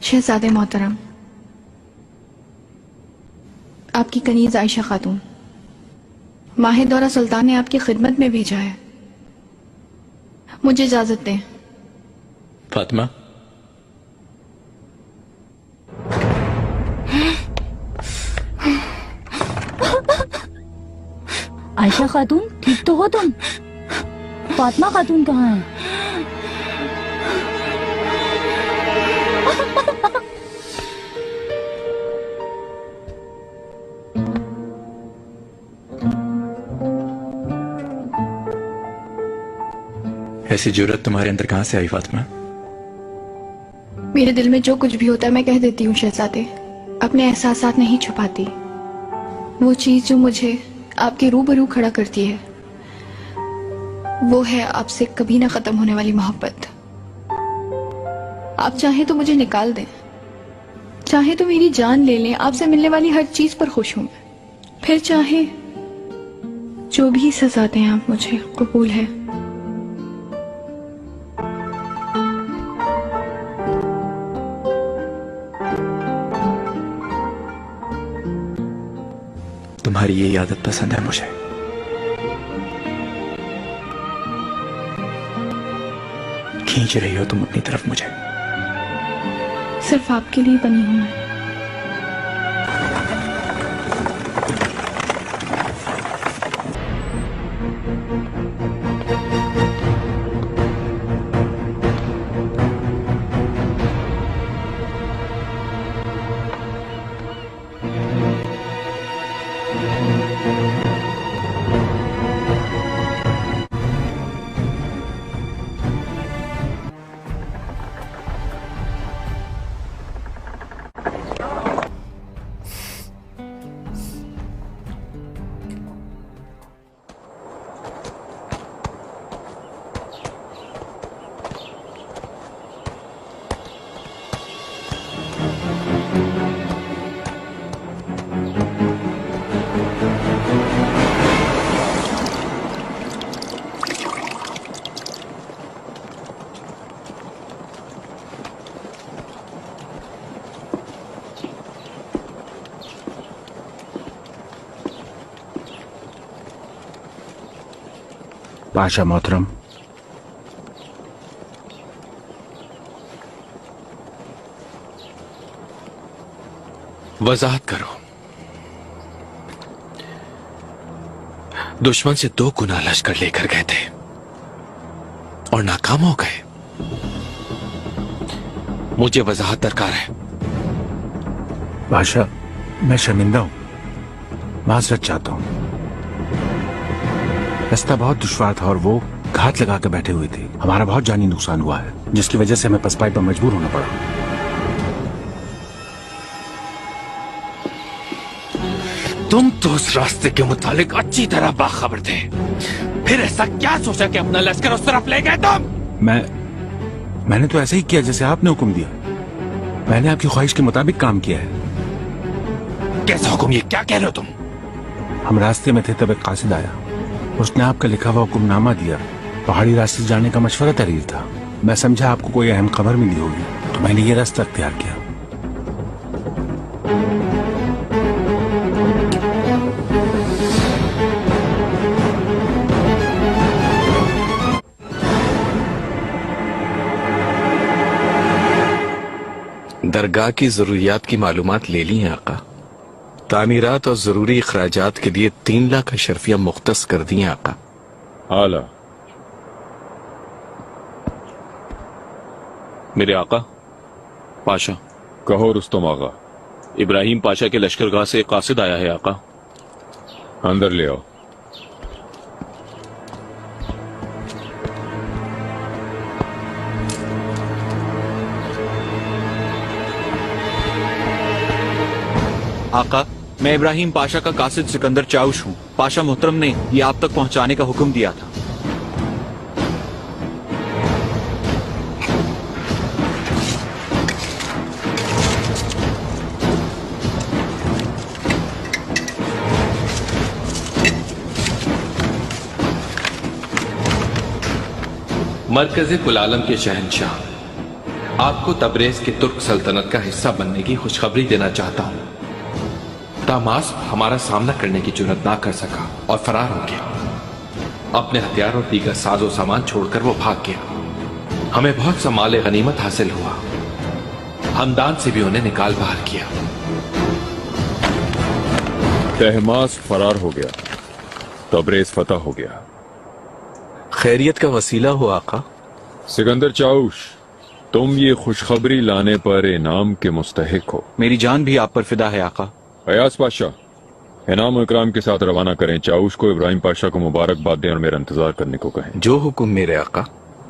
शहजादे मोहतरम, आपकी कनीज आयशा खातून, माहे दौरा सुल्तान ने आपकी खिदमत में भेजा है। मुझे इजाजत दें। फातिमा, आयशा खातून, ठीक तो हो तुम? फातिमा खातून कहाँ है? ऐसी जुर्रत तुम्हारे अंदर कहां से आई फातिमा? मेरे दिल में जो कुछ भी होता है मैं कह देती हूँ शहजादे, अपने एहसासात नहीं छुपाती। वो चीज जो मुझे आपके रूबरू खड़ा करती है वो है आपसे कभी ना खत्म होने वाली मोहब्बत। आप चाहे तो मुझे निकाल दें, चाहे तो मेरी जान ले लें, आपसे मिलने वाली हर चीज पर खुश हूं मैं। फिर चाहे जो भी सजा दें आप मुझे, कबूल है। तुम्हारी ये आदत पसंद है मुझे। खींच रही हो तुम अपनी तरफ मुझे। सिर्फ आपके लिए बनी हूं मैं। पाशा मोहतरम, वजाहत करो। दुश्मन से 2 गुना लश्कर लेकर गए थे और नाकाम हो गए। मुझे वजाहत दरकार है। बादशाह, मैं शर्मिंदा हूं, माजरत चाहता हूं। रास्ता बहुत दुश्वार था और वो घात लगा कर बैठे हुए थे। हमारा बहुत जानी नुकसान हुआ है, जिसकी वजह से हमें पसपाई पर मजबूर होना पड़ा। तुम तो उस रास्ते के मुतालिक अच्छी तरह बाखबर थे, फिर ऐसा क्या सोचा कि अपना लश्कर उस तरफ ले गए तुम? मैंने तो ऐसे ही किया जैसे आपने हुक्म दिया। मैंने आपकी ख्वाहिश के मुताबिक काम किया है। कैसा हुक्म? ये क्या कह रहे हो तुम? हम रास्ते में थे तब एक कासिद आया, उसने आपका लिखा हुआ हुक्मनामा दिया। पहाड़ी रास्ते से जाने का मशवरा तहरीर था। मैं समझा आपको कोई अहम खबर मिली होगी, तो मैंने ये रास्ता अख्तियार किया। दरगाह की जरूरियात की मालूमात ले ली हैं आका। तामीरात और जरूरी अखराजात के लिए 3 लाख अशरफिया मुख्तस कर दी हैं आका। आला। मेरे आका पाशा। कहो रुस्तम आगा। इब्राहिम पाशा के लश्करगाह से एक कासिद आया है आका। अंदर ले आओ। आका, मैं इब्राहिम पाशा का कासिद सिकंदर चाउश हूँ। पाशा मोहतरम ने ये आप तक पहुंचाने का हुक्म दिया था। मरकज़े कुल-आलम के शहंशाह, आपको तबरेज की तुर्क सल्तनत का हिस्सा बनने की खुशखबरी देना चाहता हूँ। तामास हमारा सामना करने की जुर्रत ना कर सका और फरार हो गया। अपने हथियार और दीगर साजो सामान छोड़कर वो भाग गया। हमें बहुत सा माल गनीमत हासिल हुआ। हमदान से भी उन्हें निकाल बाहर किया। तहमास फरार हो गया, तबरेज फतह हो गया। खैरियत का वसीला हो आका। सिकंदर चाउश, तुम ये खुशखबरी लाने पर इनाम के मुस्तहिक हो। मेरी जान भी आप पर फिदा है आका। अयाज पाशाह, इनाम और इकराम के साथ रवाना करें। चाउश को इब्राहिम पाशा को मुबारकबाद दें और मेरा इंतजार करने को कहें। जो हुक्म मेरे आका।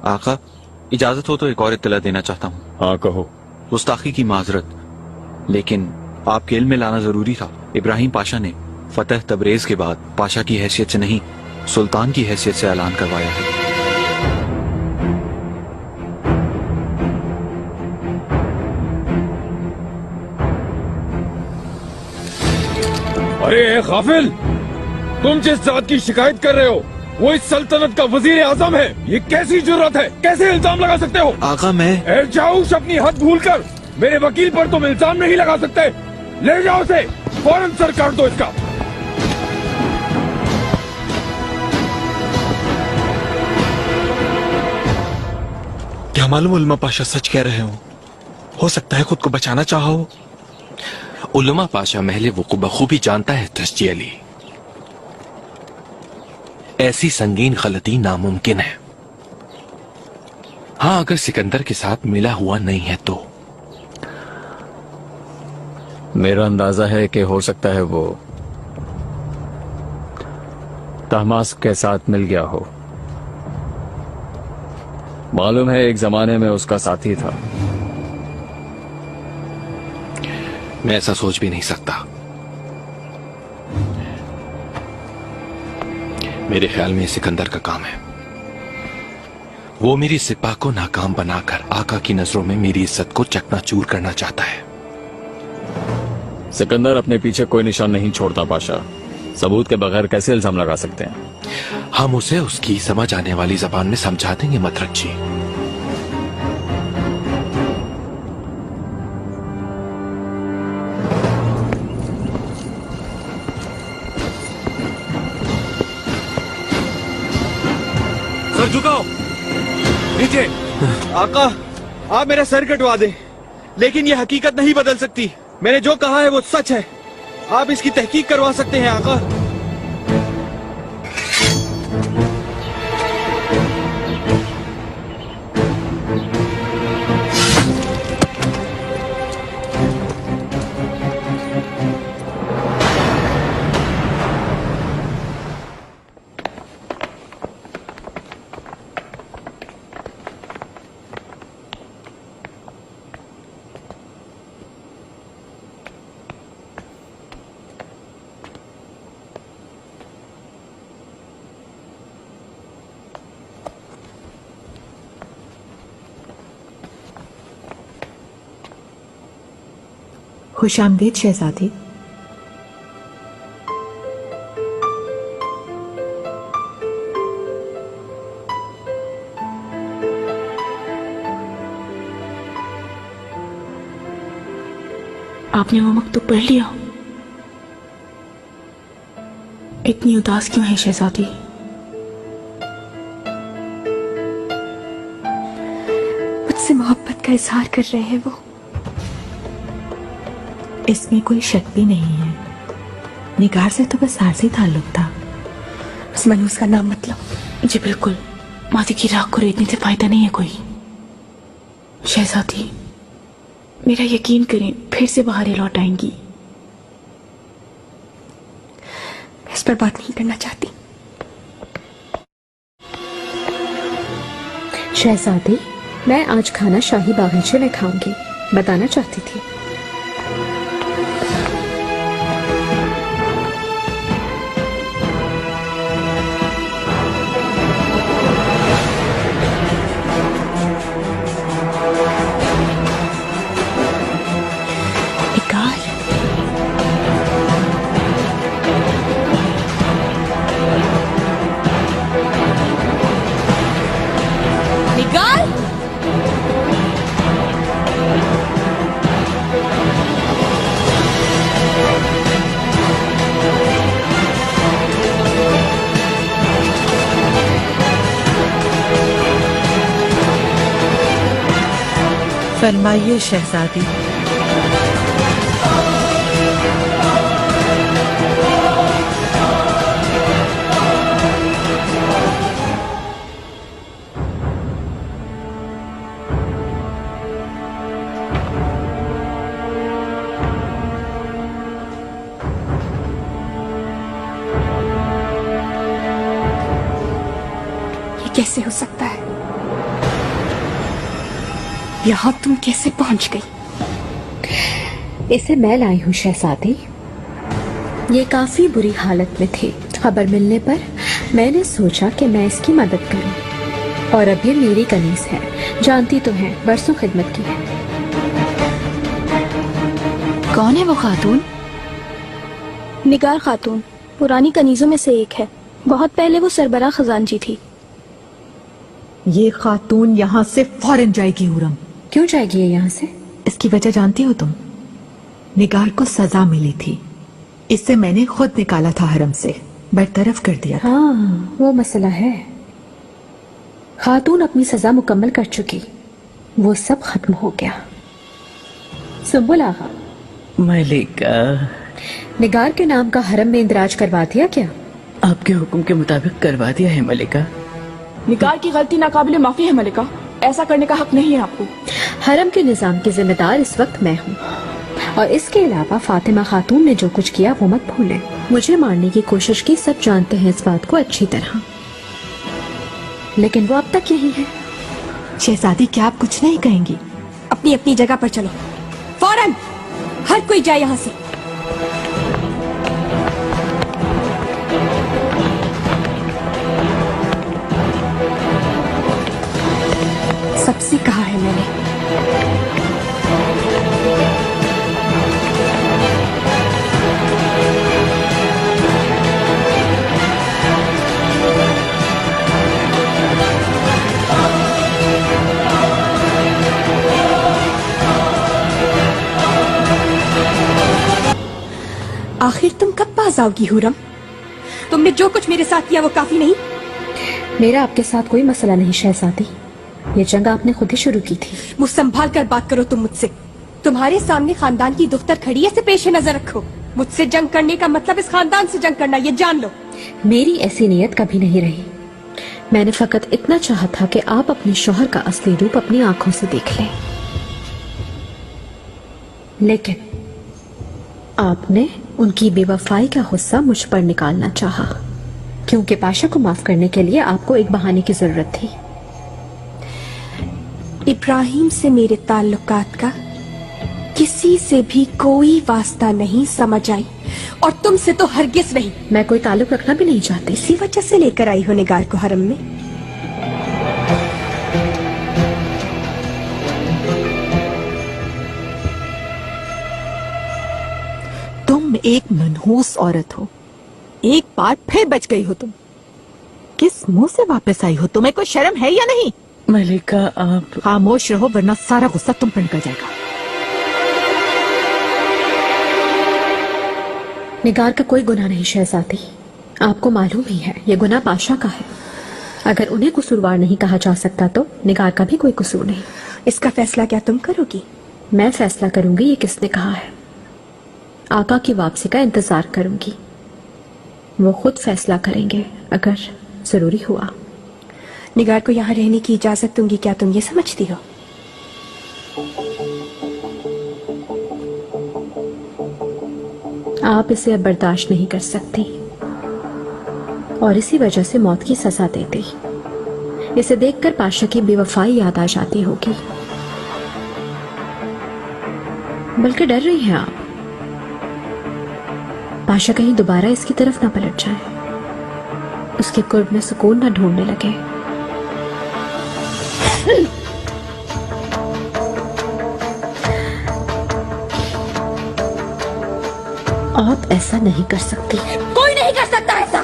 आका, इजाजत हो तो एक और इत्तला देना चाहता हूँ। हाँ कहो। गुस्ताखी की माजरत, लेकिन आपके इल्म में लाना जरूरी था। इब्राहिम पाशा ने फतह तबरेज के बाद पाशा की हैसियत से नहीं, सुल्तान की हैसियत से ऐलान करवाया है। अरे ए गाफिल, तुम जिस जात की शिकायत कर रहे हो वो इस सल्तनत का वजीर आजम है। ये कैसी जुर्रत है? कैसे इल्जाम लगा सकते हो? आका मैं चाउश, अपनी हद भूलकर मेरे वकील पर तुम इल्जाम नहीं लगा सकते। ले जाओ उसे, फौरन सर काट दो इसका। क्या मालूम उल्मा पाशा सच कह रहे हो सकता है खुद को बचाना चाहा हो। उल्मा पाशा महले वक़ूअ बखूबी जानता है तस्जी अली, ऐसी संगीन गलती नामुमकिन है। हाँ, अगर सिकंदर के साथ मिला हुआ नहीं है तो। मेरा अंदाजा है कि हो सकता है वो तहमास के साथ मिल गया हो। मालूम है एक जमाने में उसका साथी था। मैं ऐसा सोच भी नहीं सकता। मेरे ख्याल में सिकंदर का काम है। वो मेरी सिपाह को नाकाम बनाकर आका की नजरों में मेरी इज्जत को चकनाचूर करना चाहता है। सिकंदर अपने पीछे कोई निशान नहीं छोड़ता पाशा। सबूत के बगैर कैसे इल्जाम लगा सकते हैं? हम उसे उसकी समझ आने वाली जबान में समझा देंगे मतरक जी। सर झुकाओ नीचे। आका, आप मेरा सर कटवा दें, लेकिन यह हकीकत नहीं बदल सकती। मैंने जो कहा है वो सच है। आप इसकी तहकीक करवा सकते हैं आका। खुशामदीद शहजादी। आपने वो मकतूब पढ़ लिया? इतनी उदास क्यों है शहजादी? मुझसे मोहब्बत का इजहार कर रहे हैं वो। इसमें कोई शक भी नहीं है। निगार से तो बस आरजी ताल्लुक था। उस मनूस का नाम मतलब? जी बिल्कुल, मादी की राख को रेतने से फायदा नहीं है कोई। शहजादी, मेरा यकीन करें, फिर से बाहर लौट आएंगी। मैं इस पर बात नहीं करना चाहती। शहजादी, मैं आज खाना शाही बागीचे में खाऊंगी, बताना चाहती थी। फरमाइए शहजादी। ये कैसे हो सकता है? यहाँ तुम कैसे पहुंच गई? इसे मैं लाई हूँ शहजादी। ये काफी बुरी हालत में थी। खबर मिलने पर मैंने सोचा कि मैं इसकी मदद करूं। और अब ये मेरी कनीज है, जानती तो है, बरसों खिदमत की है। कौन है वो खातून? निगार खातून पुरानी कनीजों में से एक है। बहुत पहले वो सरबरा खजानची थी। ये खातून यहाँ से फौरन जाएगी हुरम। क्यों जाएगी ये यहाँ से? इसकी वजह जानती हो तुम? निगार को सजा मिली थी, इससे मैंने खुद निकाला था हरम से, बरतरफ कर दिया था। हाँ, वो मसला है। खातून अपनी सजा मुकम्मल कर चुकी, वो सब खत्म हो गया। सुंबुल आगा, मलिका, निगार के नाम का हरम में इंदराज करवा दिया क्या? आपके हुक्म के मुताबिक करवा दिया है मलिका। निगार की गलती नाकाबिले माफी है मलिका, ऐसा करने का हक नहीं है आपको। हरम के निजाम की जिम्मेदार इस वक्त मैं हूँ, और इसके अलावा फातिमा खातून ने जो कुछ किया वो मत भूलें। मुझे मारने की कोशिश की, सब जानते हैं इस बात को अच्छी तरह, लेकिन वो अब तक यही है। शहजादी, क्या आप कुछ नहीं कहेंगी? अपनी अपनी जगह पर चलो, फौरन हर कोई जाए यहाँ से। सबसे कहा है मैंने। आखिर तुम कब पास आओगी हुरम? तुमने जो कुछ मेरे साथ किया वो काफी नहीं? मेरा आपके साथ कोई मसला नहीं शहजादी, ये जंग आपने खुद ही शुरू की थी। मुझ संभाल कर बात करो तुम मुझसे। तुम्हारे सामने खानदान की दुख्तर खड़ी है, इसे पेश नजर रखो। मुझसे जंग करने का मतलब इस खानदान से जंग करना, ये जान लो। मेरी ऐसी नीयत कभी नहीं रही। मैंने फकत इतना चाहा था कि आप अपने शौहर का असली रूप अपनी आंखों से देख लें, लेकिन आपने उनकी बेवफाई का गुस्सा मुझ पर निकालना चाहा, क्योंकि पाशा को माफ करने के लिए आपको एक बहाने की जरूरत थी। इब्राहिम से मेरे ताल्लुकात का किसी से भी कोई वास्ता नहीं, समझ आई? और तुमसे तो हरगिज नहीं। मैं कोई ताल्लुक रखना भी नहीं चाहती। इसी वजह से लेकर आई हो निगार को हरम में। तुम एक मनहूस औरत हो, एक बार फिर बच गई हो तुम। किस मुंह से वापस आई हो? तुम्हें कोई शर्म है या नहीं? मलिका, आप खामोश रहो वरना सारा गुस्सा तुम पर निकल जाएगा। निगार का कोई गुनाह नहीं शहजादी, आपको मालूम ही है ये गुनाह पाशा का है। अगर उन्हें कसूरवार नहीं कहा जा सकता तो निगार का भी कोई कसूर नहीं। इसका फैसला क्या तुम करोगी? मैं फैसला करूंगी, ये किसने कहा है? आका की वापसी का इंतजार करूंगी, वो खुद फैसला करेंगे अगर जरूरी हुआ। निगार को यहाँ रहने की इजाजत दूंगी, क्या तुम ये समझती हो? आप इसे अब बर्दाश्त नहीं कर सकती और इसी वजह से मौत की सजा देती। इसे देखकर पाशा की बेवफाई याद आ जाती होगी, बल्कि डर रही हैं आप। पाशा कहीं दोबारा इसकी तरफ ना पलट जाए, उसके कुर्ब में सुकून ना ढूंढने लगे। आप ऐसा नहीं कर सकती। कोई नहीं कर सकता ऐसा।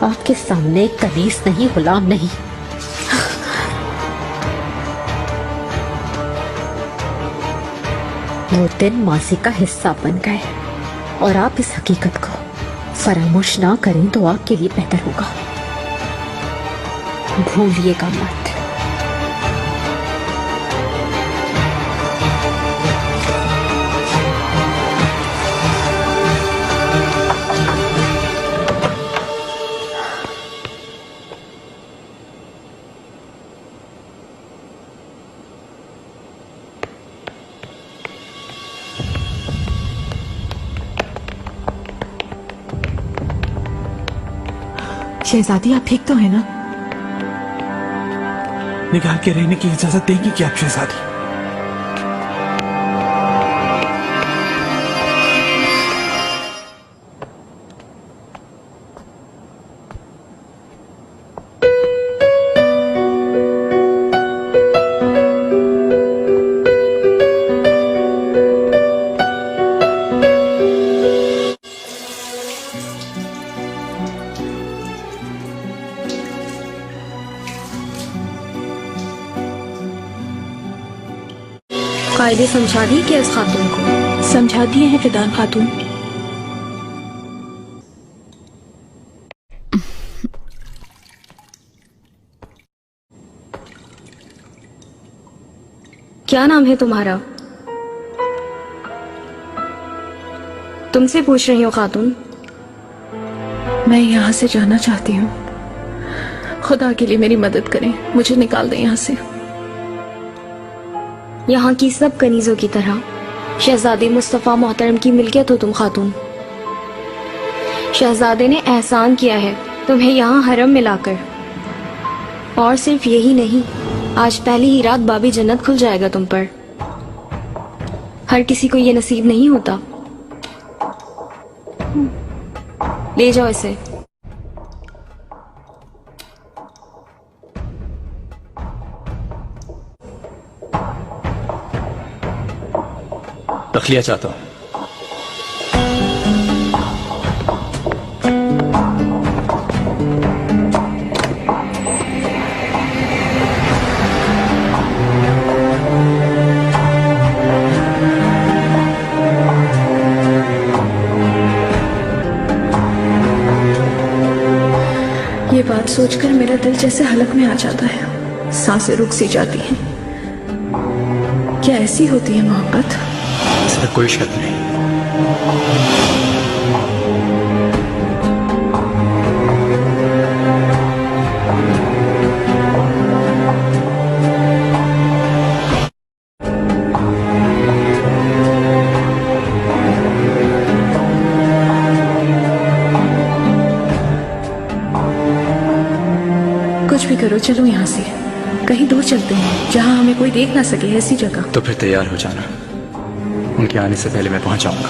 आपके सामने कनीज नहीं, गुलाम नहीं। वो दिन मासी का हिस्सा बन गए और आप इस हकीकत को फरामोश ना करें तो आपके लिए बेहतर होगा। भूलिएगा मत। शहजादी आप ठीक तो है ना? निगाह के रहने की इजाजत देंगी क्या आप शहजादी? कायदे समझा दी क्या इस खातून को? समझा दिए हैं फिदान खातून। क्या नाम है तुम्हारा? तुमसे पूछ रही हूँ खातून। मैं यहाँ से जाना चाहती हूँ। खुदा के लिए मेरी मदद करें, मुझे निकाल दें यहाँ से। यहाँ की सब कनीजों की तरह शहजादे मुस्तफा मोहतरम की मिल्कियत हो तुम खातून। शहजादे ने एहसान किया है तुम्हें यहाँ हरम में लाकर। और सिर्फ यही नहीं, आज पहली ही रात बाबी जन्नत खुल जाएगा तुम पर। हर किसी को ये नसीब नहीं होता। ले जाओ इसे। तखलिया चाहता हूं। ये बात सोचकर मेरा दिल जैसे हलक में आ जाता है, सांसें रुक सी जाती हैं। क्या ऐसी होती है मोहब्बत? इसमें कोई शक नहीं। कुछ भी करो, चलो यहाँ से कहीं दूर चलते हैं जहाँ हमें कोई देख ना सके, ऐसी जगह। तो फिर तैयार हो जाना, उनके आने से पहले मैं पहुंच जाऊंगा।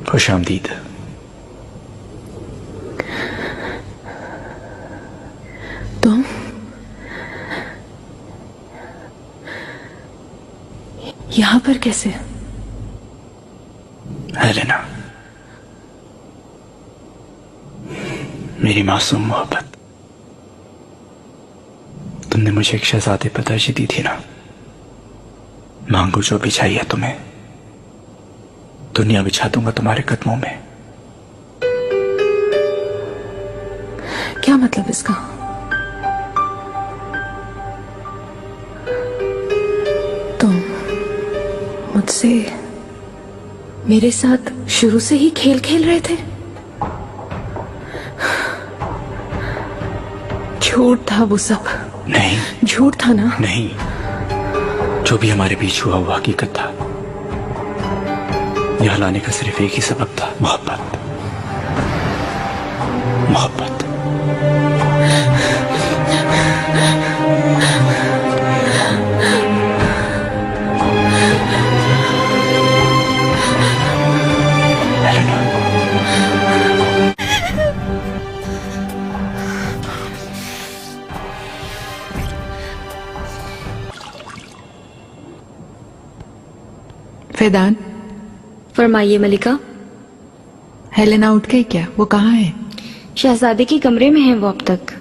खुश आमदीद। तुम यहाँ पर कैसे? हेलेना, मेरी मासूम मोहब्बत, तुमने मुझे एक शहजादे पर तरजीह दी थी ना। मांगो जो भी चाहिए तुम्हें, दुनिया बिछा दूंगा तुम्हारे कदमों में। क्या मतलब इसका? तुम मुझसे, मेरे साथ शुरू से ही खेल खेल रहे थे? झूठ था वो सब। नहीं, झूठ था ना? नहीं, जो भी हमारे बीच हुआ वो हकीकत था। यहाँ लाने का सिर्फ एक ही सबब था, मोहब्बत। मोहब्बत। फैदान, फरमाइए मलिका। हेलेना उठ गई क्या? वो कहाँ है? शहजादे के कमरे में है वो अब तक।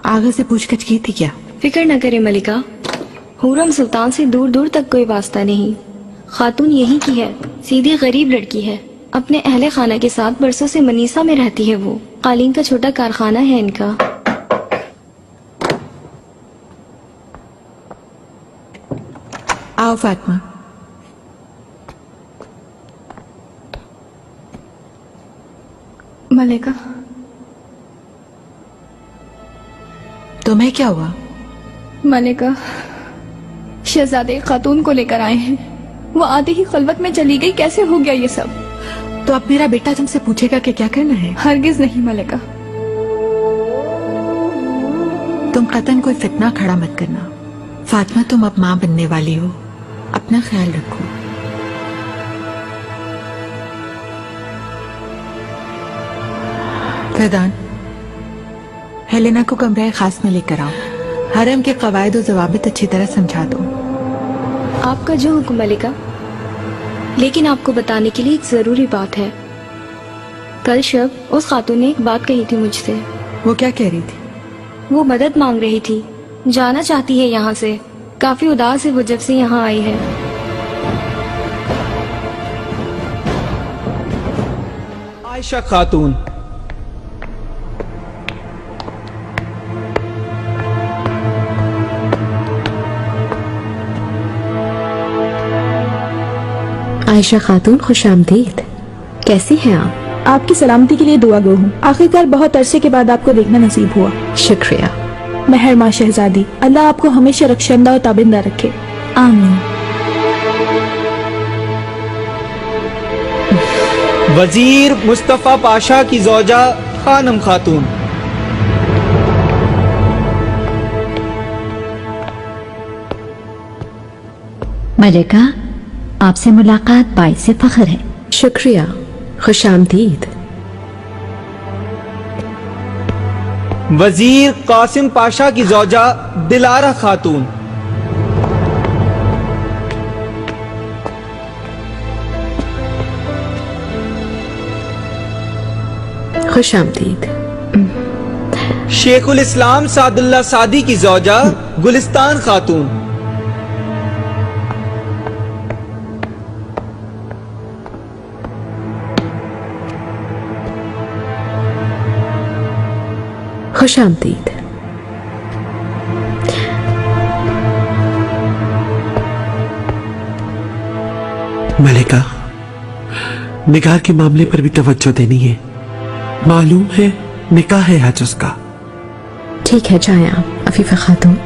आगा से पूछताछ की थी क्या? फिक्र न करे मलिका, हुरम सुल्तान से दूर दूर तक कोई वास्ता नहीं। खातून यहीं की है, सीधी गरीब लड़की है। अपने अहले खाना के साथ बरसों से मनीसा में रहती है वो। कालीन का छोटा कारखाना है इनका। आओ फातिमा। मलिका, तुम्हें क्या हुआ? मलिका, शहजादे खातून को लेकर आए हैं। वो आधे ही खलवत में चली गई। कैसे हो गया ये सब? तो अब मेरा बेटा तुमसे पूछेगा कि क्या करना है? हरगिज नहीं मलिका। तुम कतन कोई फितना खड़ा मत करना। फातिमा, तुम अब माँ बनने वाली हो, अपना ख्याल रखो। फैदान, हेलेना को कमरे खास में लेकर आओ। हरम के कवायद और जवाबित अच्छी तरह समझा दो। आपका जो हुक्म मलिका। लेकिन आपको बताने के लिए एक जरूरी बात है। कल शब उस खातून ने एक बात कही थी मुझसे। वो क्या कह रही थी? वो मदद मांग रही थी, जाना चाहती है यहाँ से। काफी उदास है वो जब से यहाँ आई है। आयशा खातून। आयशा खातून, खुश आमदीद। कैसी हैं आप? आपकी सलामती के लिए दुआ गो हूँ। आखिरकार बहुत अरसे के बाद आपको देखना नसीब हुआ। शुक्रिया। मेहर माँ शहजादी, अल्लाह आपको हमेशा रक्षंदा और ताबिंदा रखे। आमीन। वजीर मुस्तफा पाशा की जौजा खानम खातून। मलिका, आपसे मुलाकात बाइस से फख्र है। शुक्रिया, खुश आमदीद। वजीर कासिम पाशा की जौजा दिलारा खातून। खुश आमदीद। शेखुल इस्लाम सादुल्ला सादी की जौजा गुलिस्तान खातून। खुश आमदीद। मलिका, निकाह के मामले पर भी तवज्जो देनी है। मालूम है निकाह है आज उसका। ठीक है, जाएं आप अफीफा खातून।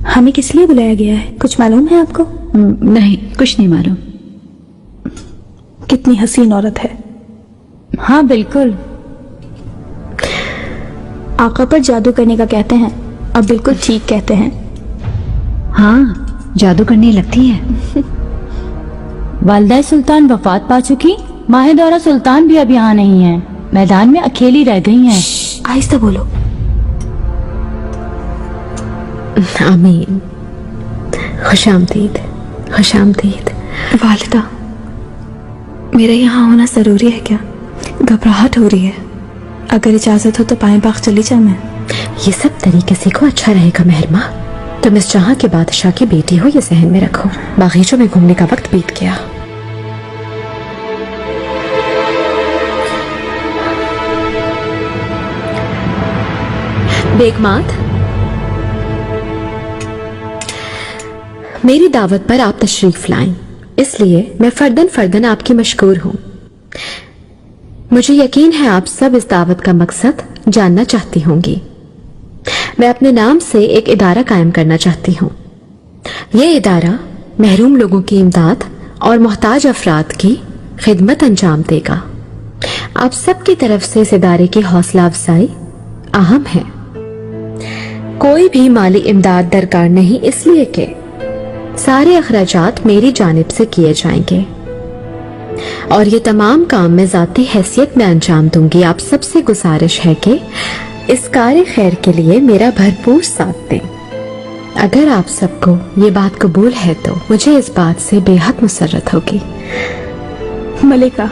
हमें किस लिए बुलाया गया है, कुछ मालूम है आपको? नहीं, कुछ नहीं मालूम। कितनी हसीन औरत है। हाँ बिल्कुल। आका पर जादू करने का कहते हैं। अब बिल्कुल ठीक कहते हैं। हाँ, जादू करने लगती है। वालदा सुल्तान वफात पा चुकी, माहे दौरा सुल्तान भी अब यहाँ नहीं है। मैदान में अकेली रह गई हैं। आहिस्ता बोलो। आमीन। खुश आमदीद, खुश आमदीद। वालिदा, मेरा यहाँ होना जरूरी है क्या? घबराहट हो रही है। अगर इजाजत हो तो पाए बाग चली जाऊं मैं। ये सब तरीके से को अच्छा रहेगा मेहरमा। तुम इस जहां के बादशाह की बेटी हो, ये जहन में रखो। बागीचों में घूमने का वक्त बीत गया। बेगमात, मेरी दावत पर आप तशरीफ लाएं, इसलिए मैं फर्दन फर्दन आपकी मशकूर हूं। मुझे यकीन है आप सब इस दावत का मकसद जानना चाहती होंगी। मैं अपने नाम से एक इदारा कायम करना चाहती हूँ। यह इदारा महरूम लोगों की इमदाद और मोहताज अफराद की खिदमत अंजाम देगा। आप सबकी तरफ से इस इदारे की हौसला अफजाई अहम है। कोई भी माली इमदाद दरकार नहीं, इसलिए कि सारे अखराजात मेरी जानिब से किए जाएंगे और ये तमाम काम मैं जाती हैसियत में अंजाम दूंगी। आप सबसे गुजारिश है कि इस कार्य खैर के लिए मेरा भरपूर साथ दें। अगर आप सबको ये बात कबूल है तो मुझे इस बात से बेहद मुसर्रत होगी। मलिका,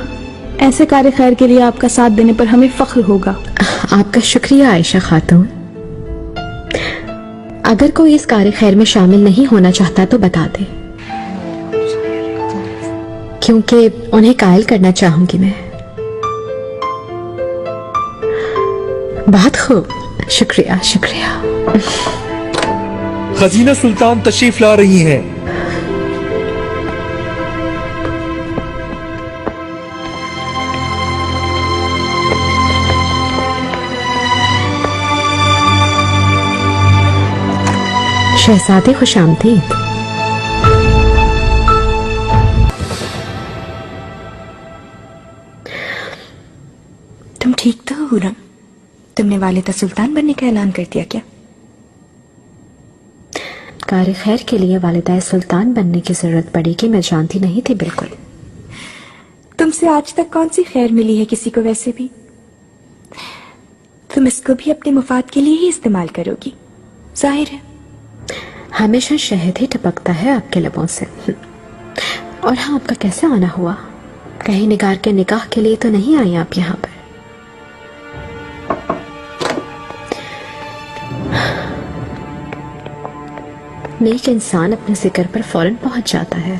ऐसे कार्य खैर के लिए आपका साथ देने पर हमें फख्र होगा। आपका शुक्रिया आयशा खातून। अगर कोई इस कार्य खैर में शामिल नहीं होना चाहता तो बता दे, क्योंकि उन्हें कायल करना चाहूंगी मैं। बहुत खूब, शुक्रिया शुक्रिया। खजीना सुल्तान तशरीफ ला रही हैं। शहजादे खुशामदीद। तुम ठीक तो हो हुरम? तुमने वालिदा सुल्तान बनने का ऐलान कर दिया क्या? कार्य खैर के लिए वालिदा सुल्तान बनने की जरूरत पड़ेगी, मैं जानती नहीं थी बिल्कुल। तुमसे आज तक कौन सी खैर मिली है किसी को? वैसे भी तुम इसको भी अपने मुफाद के लिए ही इस्तेमाल करोगी, जाहिर है। हमेशा शहद ही टपकता है आपके लबों से। और हाँ, आपका कैसे आना हुआ? कहीं निगार के निकाह के लिए तो नहीं आई आप यहाँ पर? नेक इंसान अपने जिक्र पर फौरन पहुंच जाता है।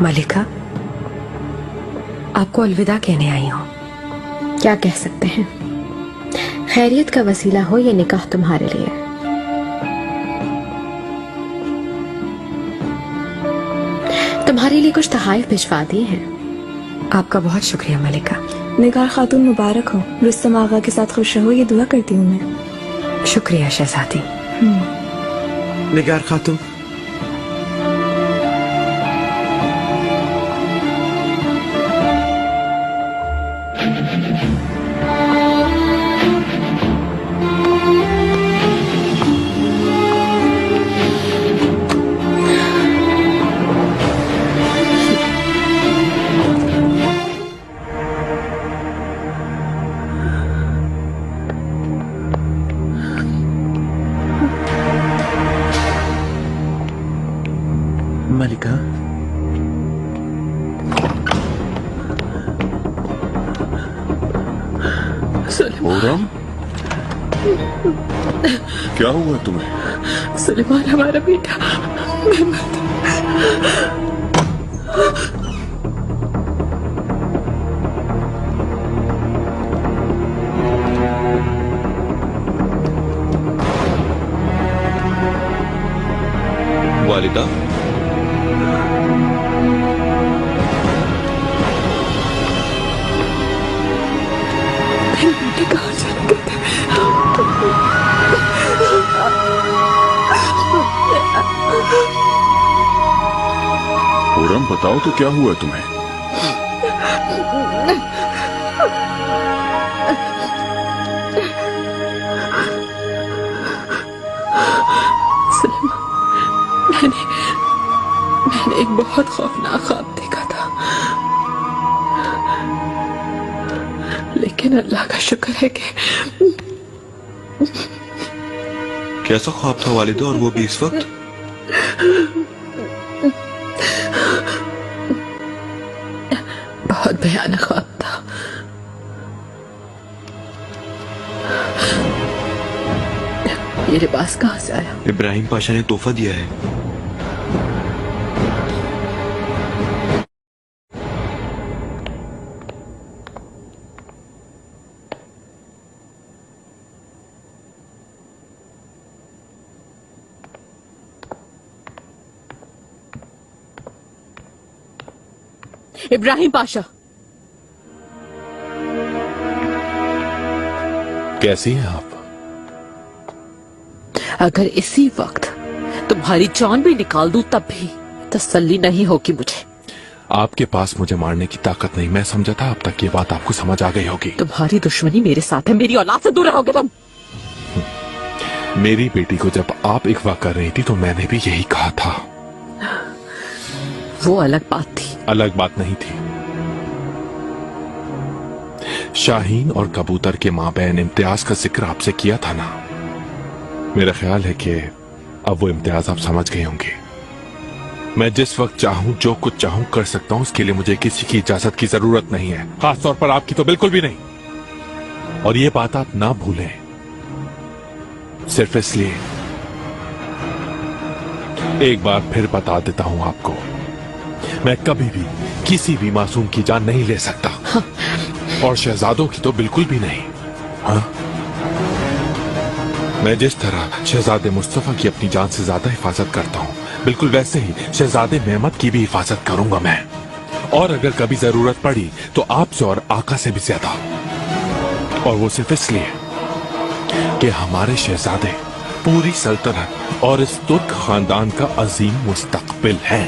मलिका, आपको अलविदा कहने आई हूं। क्या कह सकते हैं, खैरियत का वसीला हो ये निकाह तुम्हारे लिए। तुम्हारे लिए कुछ तहाइफ भिजवा दिए हैं। आपका बहुत शुक्रिया मलिका। निगार खातून मुबारक हो, रुस्तम आगा के साथ खुश रहो, ये दुआ करती हूँ मैं। शुक्रिया शहजादी। निगार खातून, मलिका, खुर्रम, क्या हुआ तुम्हें? सुलेमान हमारा बेटा मेहमद। वालिदा, बेटे कहाँ चले गए थे? खुर्रम, बताओ तो क्या हुआ तुम्हें? मैंने एक बहुत खौफनाक ख्वाब देखा था, लेकिन अल्लाह का शुक्र है कि कैसा ख्वाब था वालिदा, और वो भी इस वक्त? बहुत भयानक ख्वाब था। ये लिबास कहाँ से आया? इब्राहिम पाशा ने तोहफा दिया है। इब्राहिम पाशा, कैसी हैं आप? अगर इसी वक्त तुम्हारी जान भी निकाल दूं तब भी तसल्ली नहीं होगी मुझे। आपके पास मुझे मारने की ताकत नहीं, मैं समझा था अब तक ये बात आपको समझ आ गई होगी। तुम्हारी दुश्मनी मेरे साथ है, मेरी औलाद से दूर रहोगे तुम। मेरी बेटी को जब आप अगवा कर रही थी तो मैंने भी यही कहा था। वो अलग बात थी। अलग बात नहीं थी। शाहीन और कबूतर के माबैन इम्तियाज का जिक्र आपसे किया था ना। मेरा ख्याल है कि अब वो इम्तियाज आप समझ गए होंगे। मैं जिस वक्त चाहूं जो कुछ चाहूं कर सकता हूं, उसके लिए मुझे किसी की इजाजत की जरूरत नहीं है, खास तौर पर आपकी तो बिल्कुल भी नहीं। और ये बात आप ना भूलें, सिर्फ इसलिए एक बार फिर बता देता हूं आपको, मैं कभी भी किसी भी मासूम की जान नहीं ले सकता। हाँ। और शहजादों की तो बिल्कुल भी नहीं। हाँ? मैं जिस तरह शहजादे मुस्तफा की अपनी जान से ज्यादा हिफाजत करता हूं, बिल्कुल वैसे ही शहजादे मेहमत की भी हिफाजत करूंगा मैं। और अगर कभी जरूरत पड़ी तो आपसे और आका से भी ज्यादा। और वो सिर्फ इसलिए कि हमारे शहजादे पूरी सल्तनत और इस तुर्क खानदान का अजीम मुस्तकबिल है।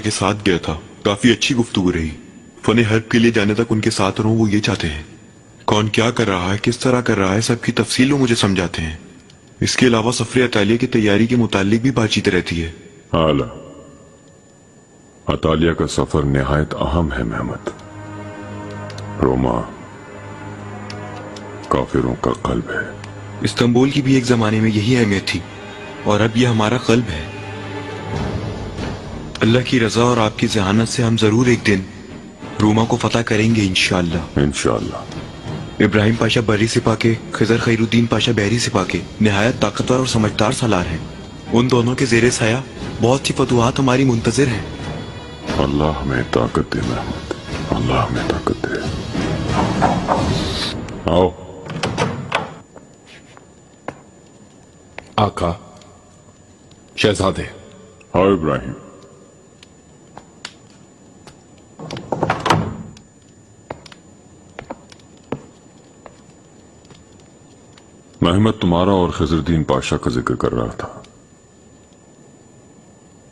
के साथ गया था, काफी अच्छी गुफ्तगू रही। फने हर्ब के लिए जाने तक उनके साथ रहूं, वो ये चाहते हैं। कौन क्या कर रहा है, किस तरह कर रहा है, सबकी तफसील वो मुझे समझाते हैं। इसके अलावा सफर अतालिया की तैयारी के मुतालिक भी बातचीत रहती है। आला, अतालिया का सफर निहायत अहम है मेहमत। रोमा काफिरों का कल्ब है। इस्तांबुल की भी एक जमाने में यही अहमियत थी और अब यह हमारा कल्ब है। अल्लाह की रजा और आपकी जहानत से हम जरूर एक दिन रोमा को फतह करेंगे इंशाअल्लाह। इंशाअल्लाह। इब्राहिम पाशा बरी सिपा के, खिजर खैरुद्दीन पाशा बहरी सिपा के निहायत ताकतवर और समझदार सालार हैं। उन दोनों के जेरे साया बहुत सी फतुहात हमारी मुंतजिर हैं। अल्लाह हमें ताकत दे मेहमत, अल्लाह हमें ताकत दे। आओ। आका, शहजादे। हाँ इब्राहिम। महमद तुम्हारा और खिजरुद्दीन पाशा का जिक्र कर रहा था।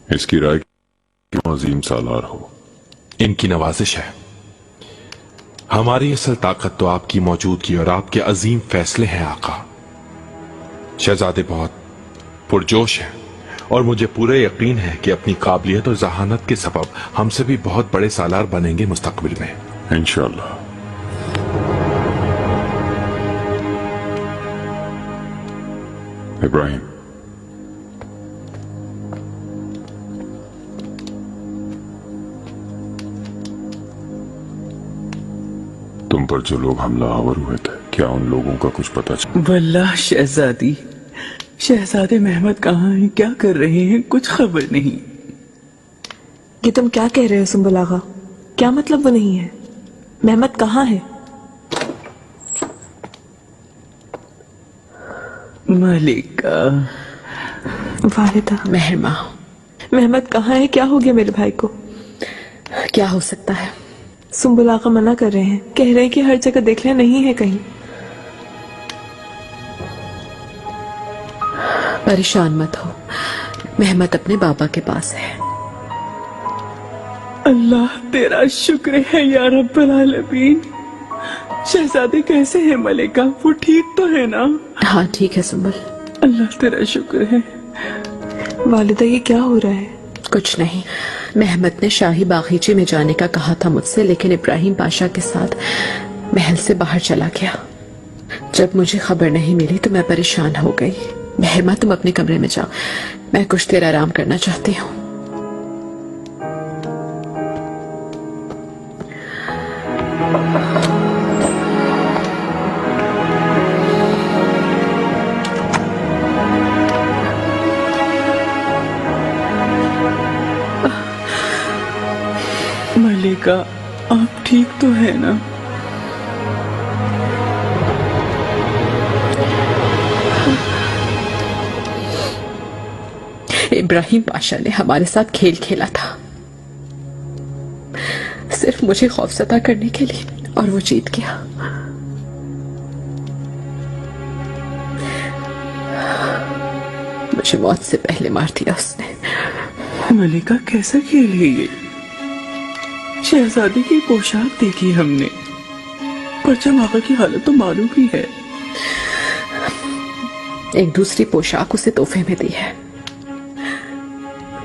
इसकी राय क्यों अजीम सालार हो? इनकी नवाजिश है। हमारी असल ताकत तो आपकी मौजूदगी और आपके अजीम फैसले हैं आका। शहजादे बहुत पुरजोश हैं और मुझे पूरा यकीन है कि अपनी काबिलियत और जहानत के सबब हमसे भी बहुत बड़े सालार बनेंगे मुस्तकबिल में इंशाअल्लाह। इब्राहिम, तुम पर जो लोग हमलावर हुए थे, क्या उन लोगों का कुछ पता चला? वल्लाह शहजादी, शहजादे मेहमद कहाँ हैं, क्या कर रहे हैं, कुछ खबर नहीं। ये तुम क्या कह रहे हो सुंबुल आगा? क्या मतलब वो नहीं है? मेहमद कहाँ है? मलिका। वालिदा। मेहरमा। मेहमद कहाँ है? क्या हो गया मेरे भाई को? क्या हो सकता है? सुंबुल आगा मना कर रहे हैं, कह रहे हैं कि हर जगह देख लिया, नहीं है कहीं। परेशान मत हो, मेहमद अपने बाबा के पास है। अल्लाह तेरा शुक्र है या रब्बल आलमीन। शहजादे कैसे हैं मलिका? वो ठीक तो है ना? हाँ ठीक है सुंबुल। अल्लाह तेरा शुक्र है। वालिदा ये क्या हो रहा है? कुछ नहीं, मेहमद ने शाही बागीचे में जाने का कहा था मुझसे, लेकिन इब्राहिम पाशा के साथ महल से बाहर चला गया। जब मुझे खबर नहीं मिली तो मैं परेशान हो गई। मेहरमा तुम अपने कमरे में जाओ, मैं कुछ देर आराम करना चाहती हूँ। मलिका आप ठीक तो है ना? इब्राहिम पाशा ने हमारे साथ खेल खेला था, सिर्फ मुझे खौफजदा करने के लिए, और वो जीत गया। मुझे मौत से पहले मार दिया उसने। मलिका कैसा खेल है ये? शहजादी की पोशाक देखी हमने, परचम आका की हालत तो मालूम ही है। एक दूसरी पोशाक उसे तोहफे में दी है।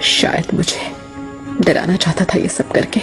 शायद मुझे डराना चाहता था ये सब करके।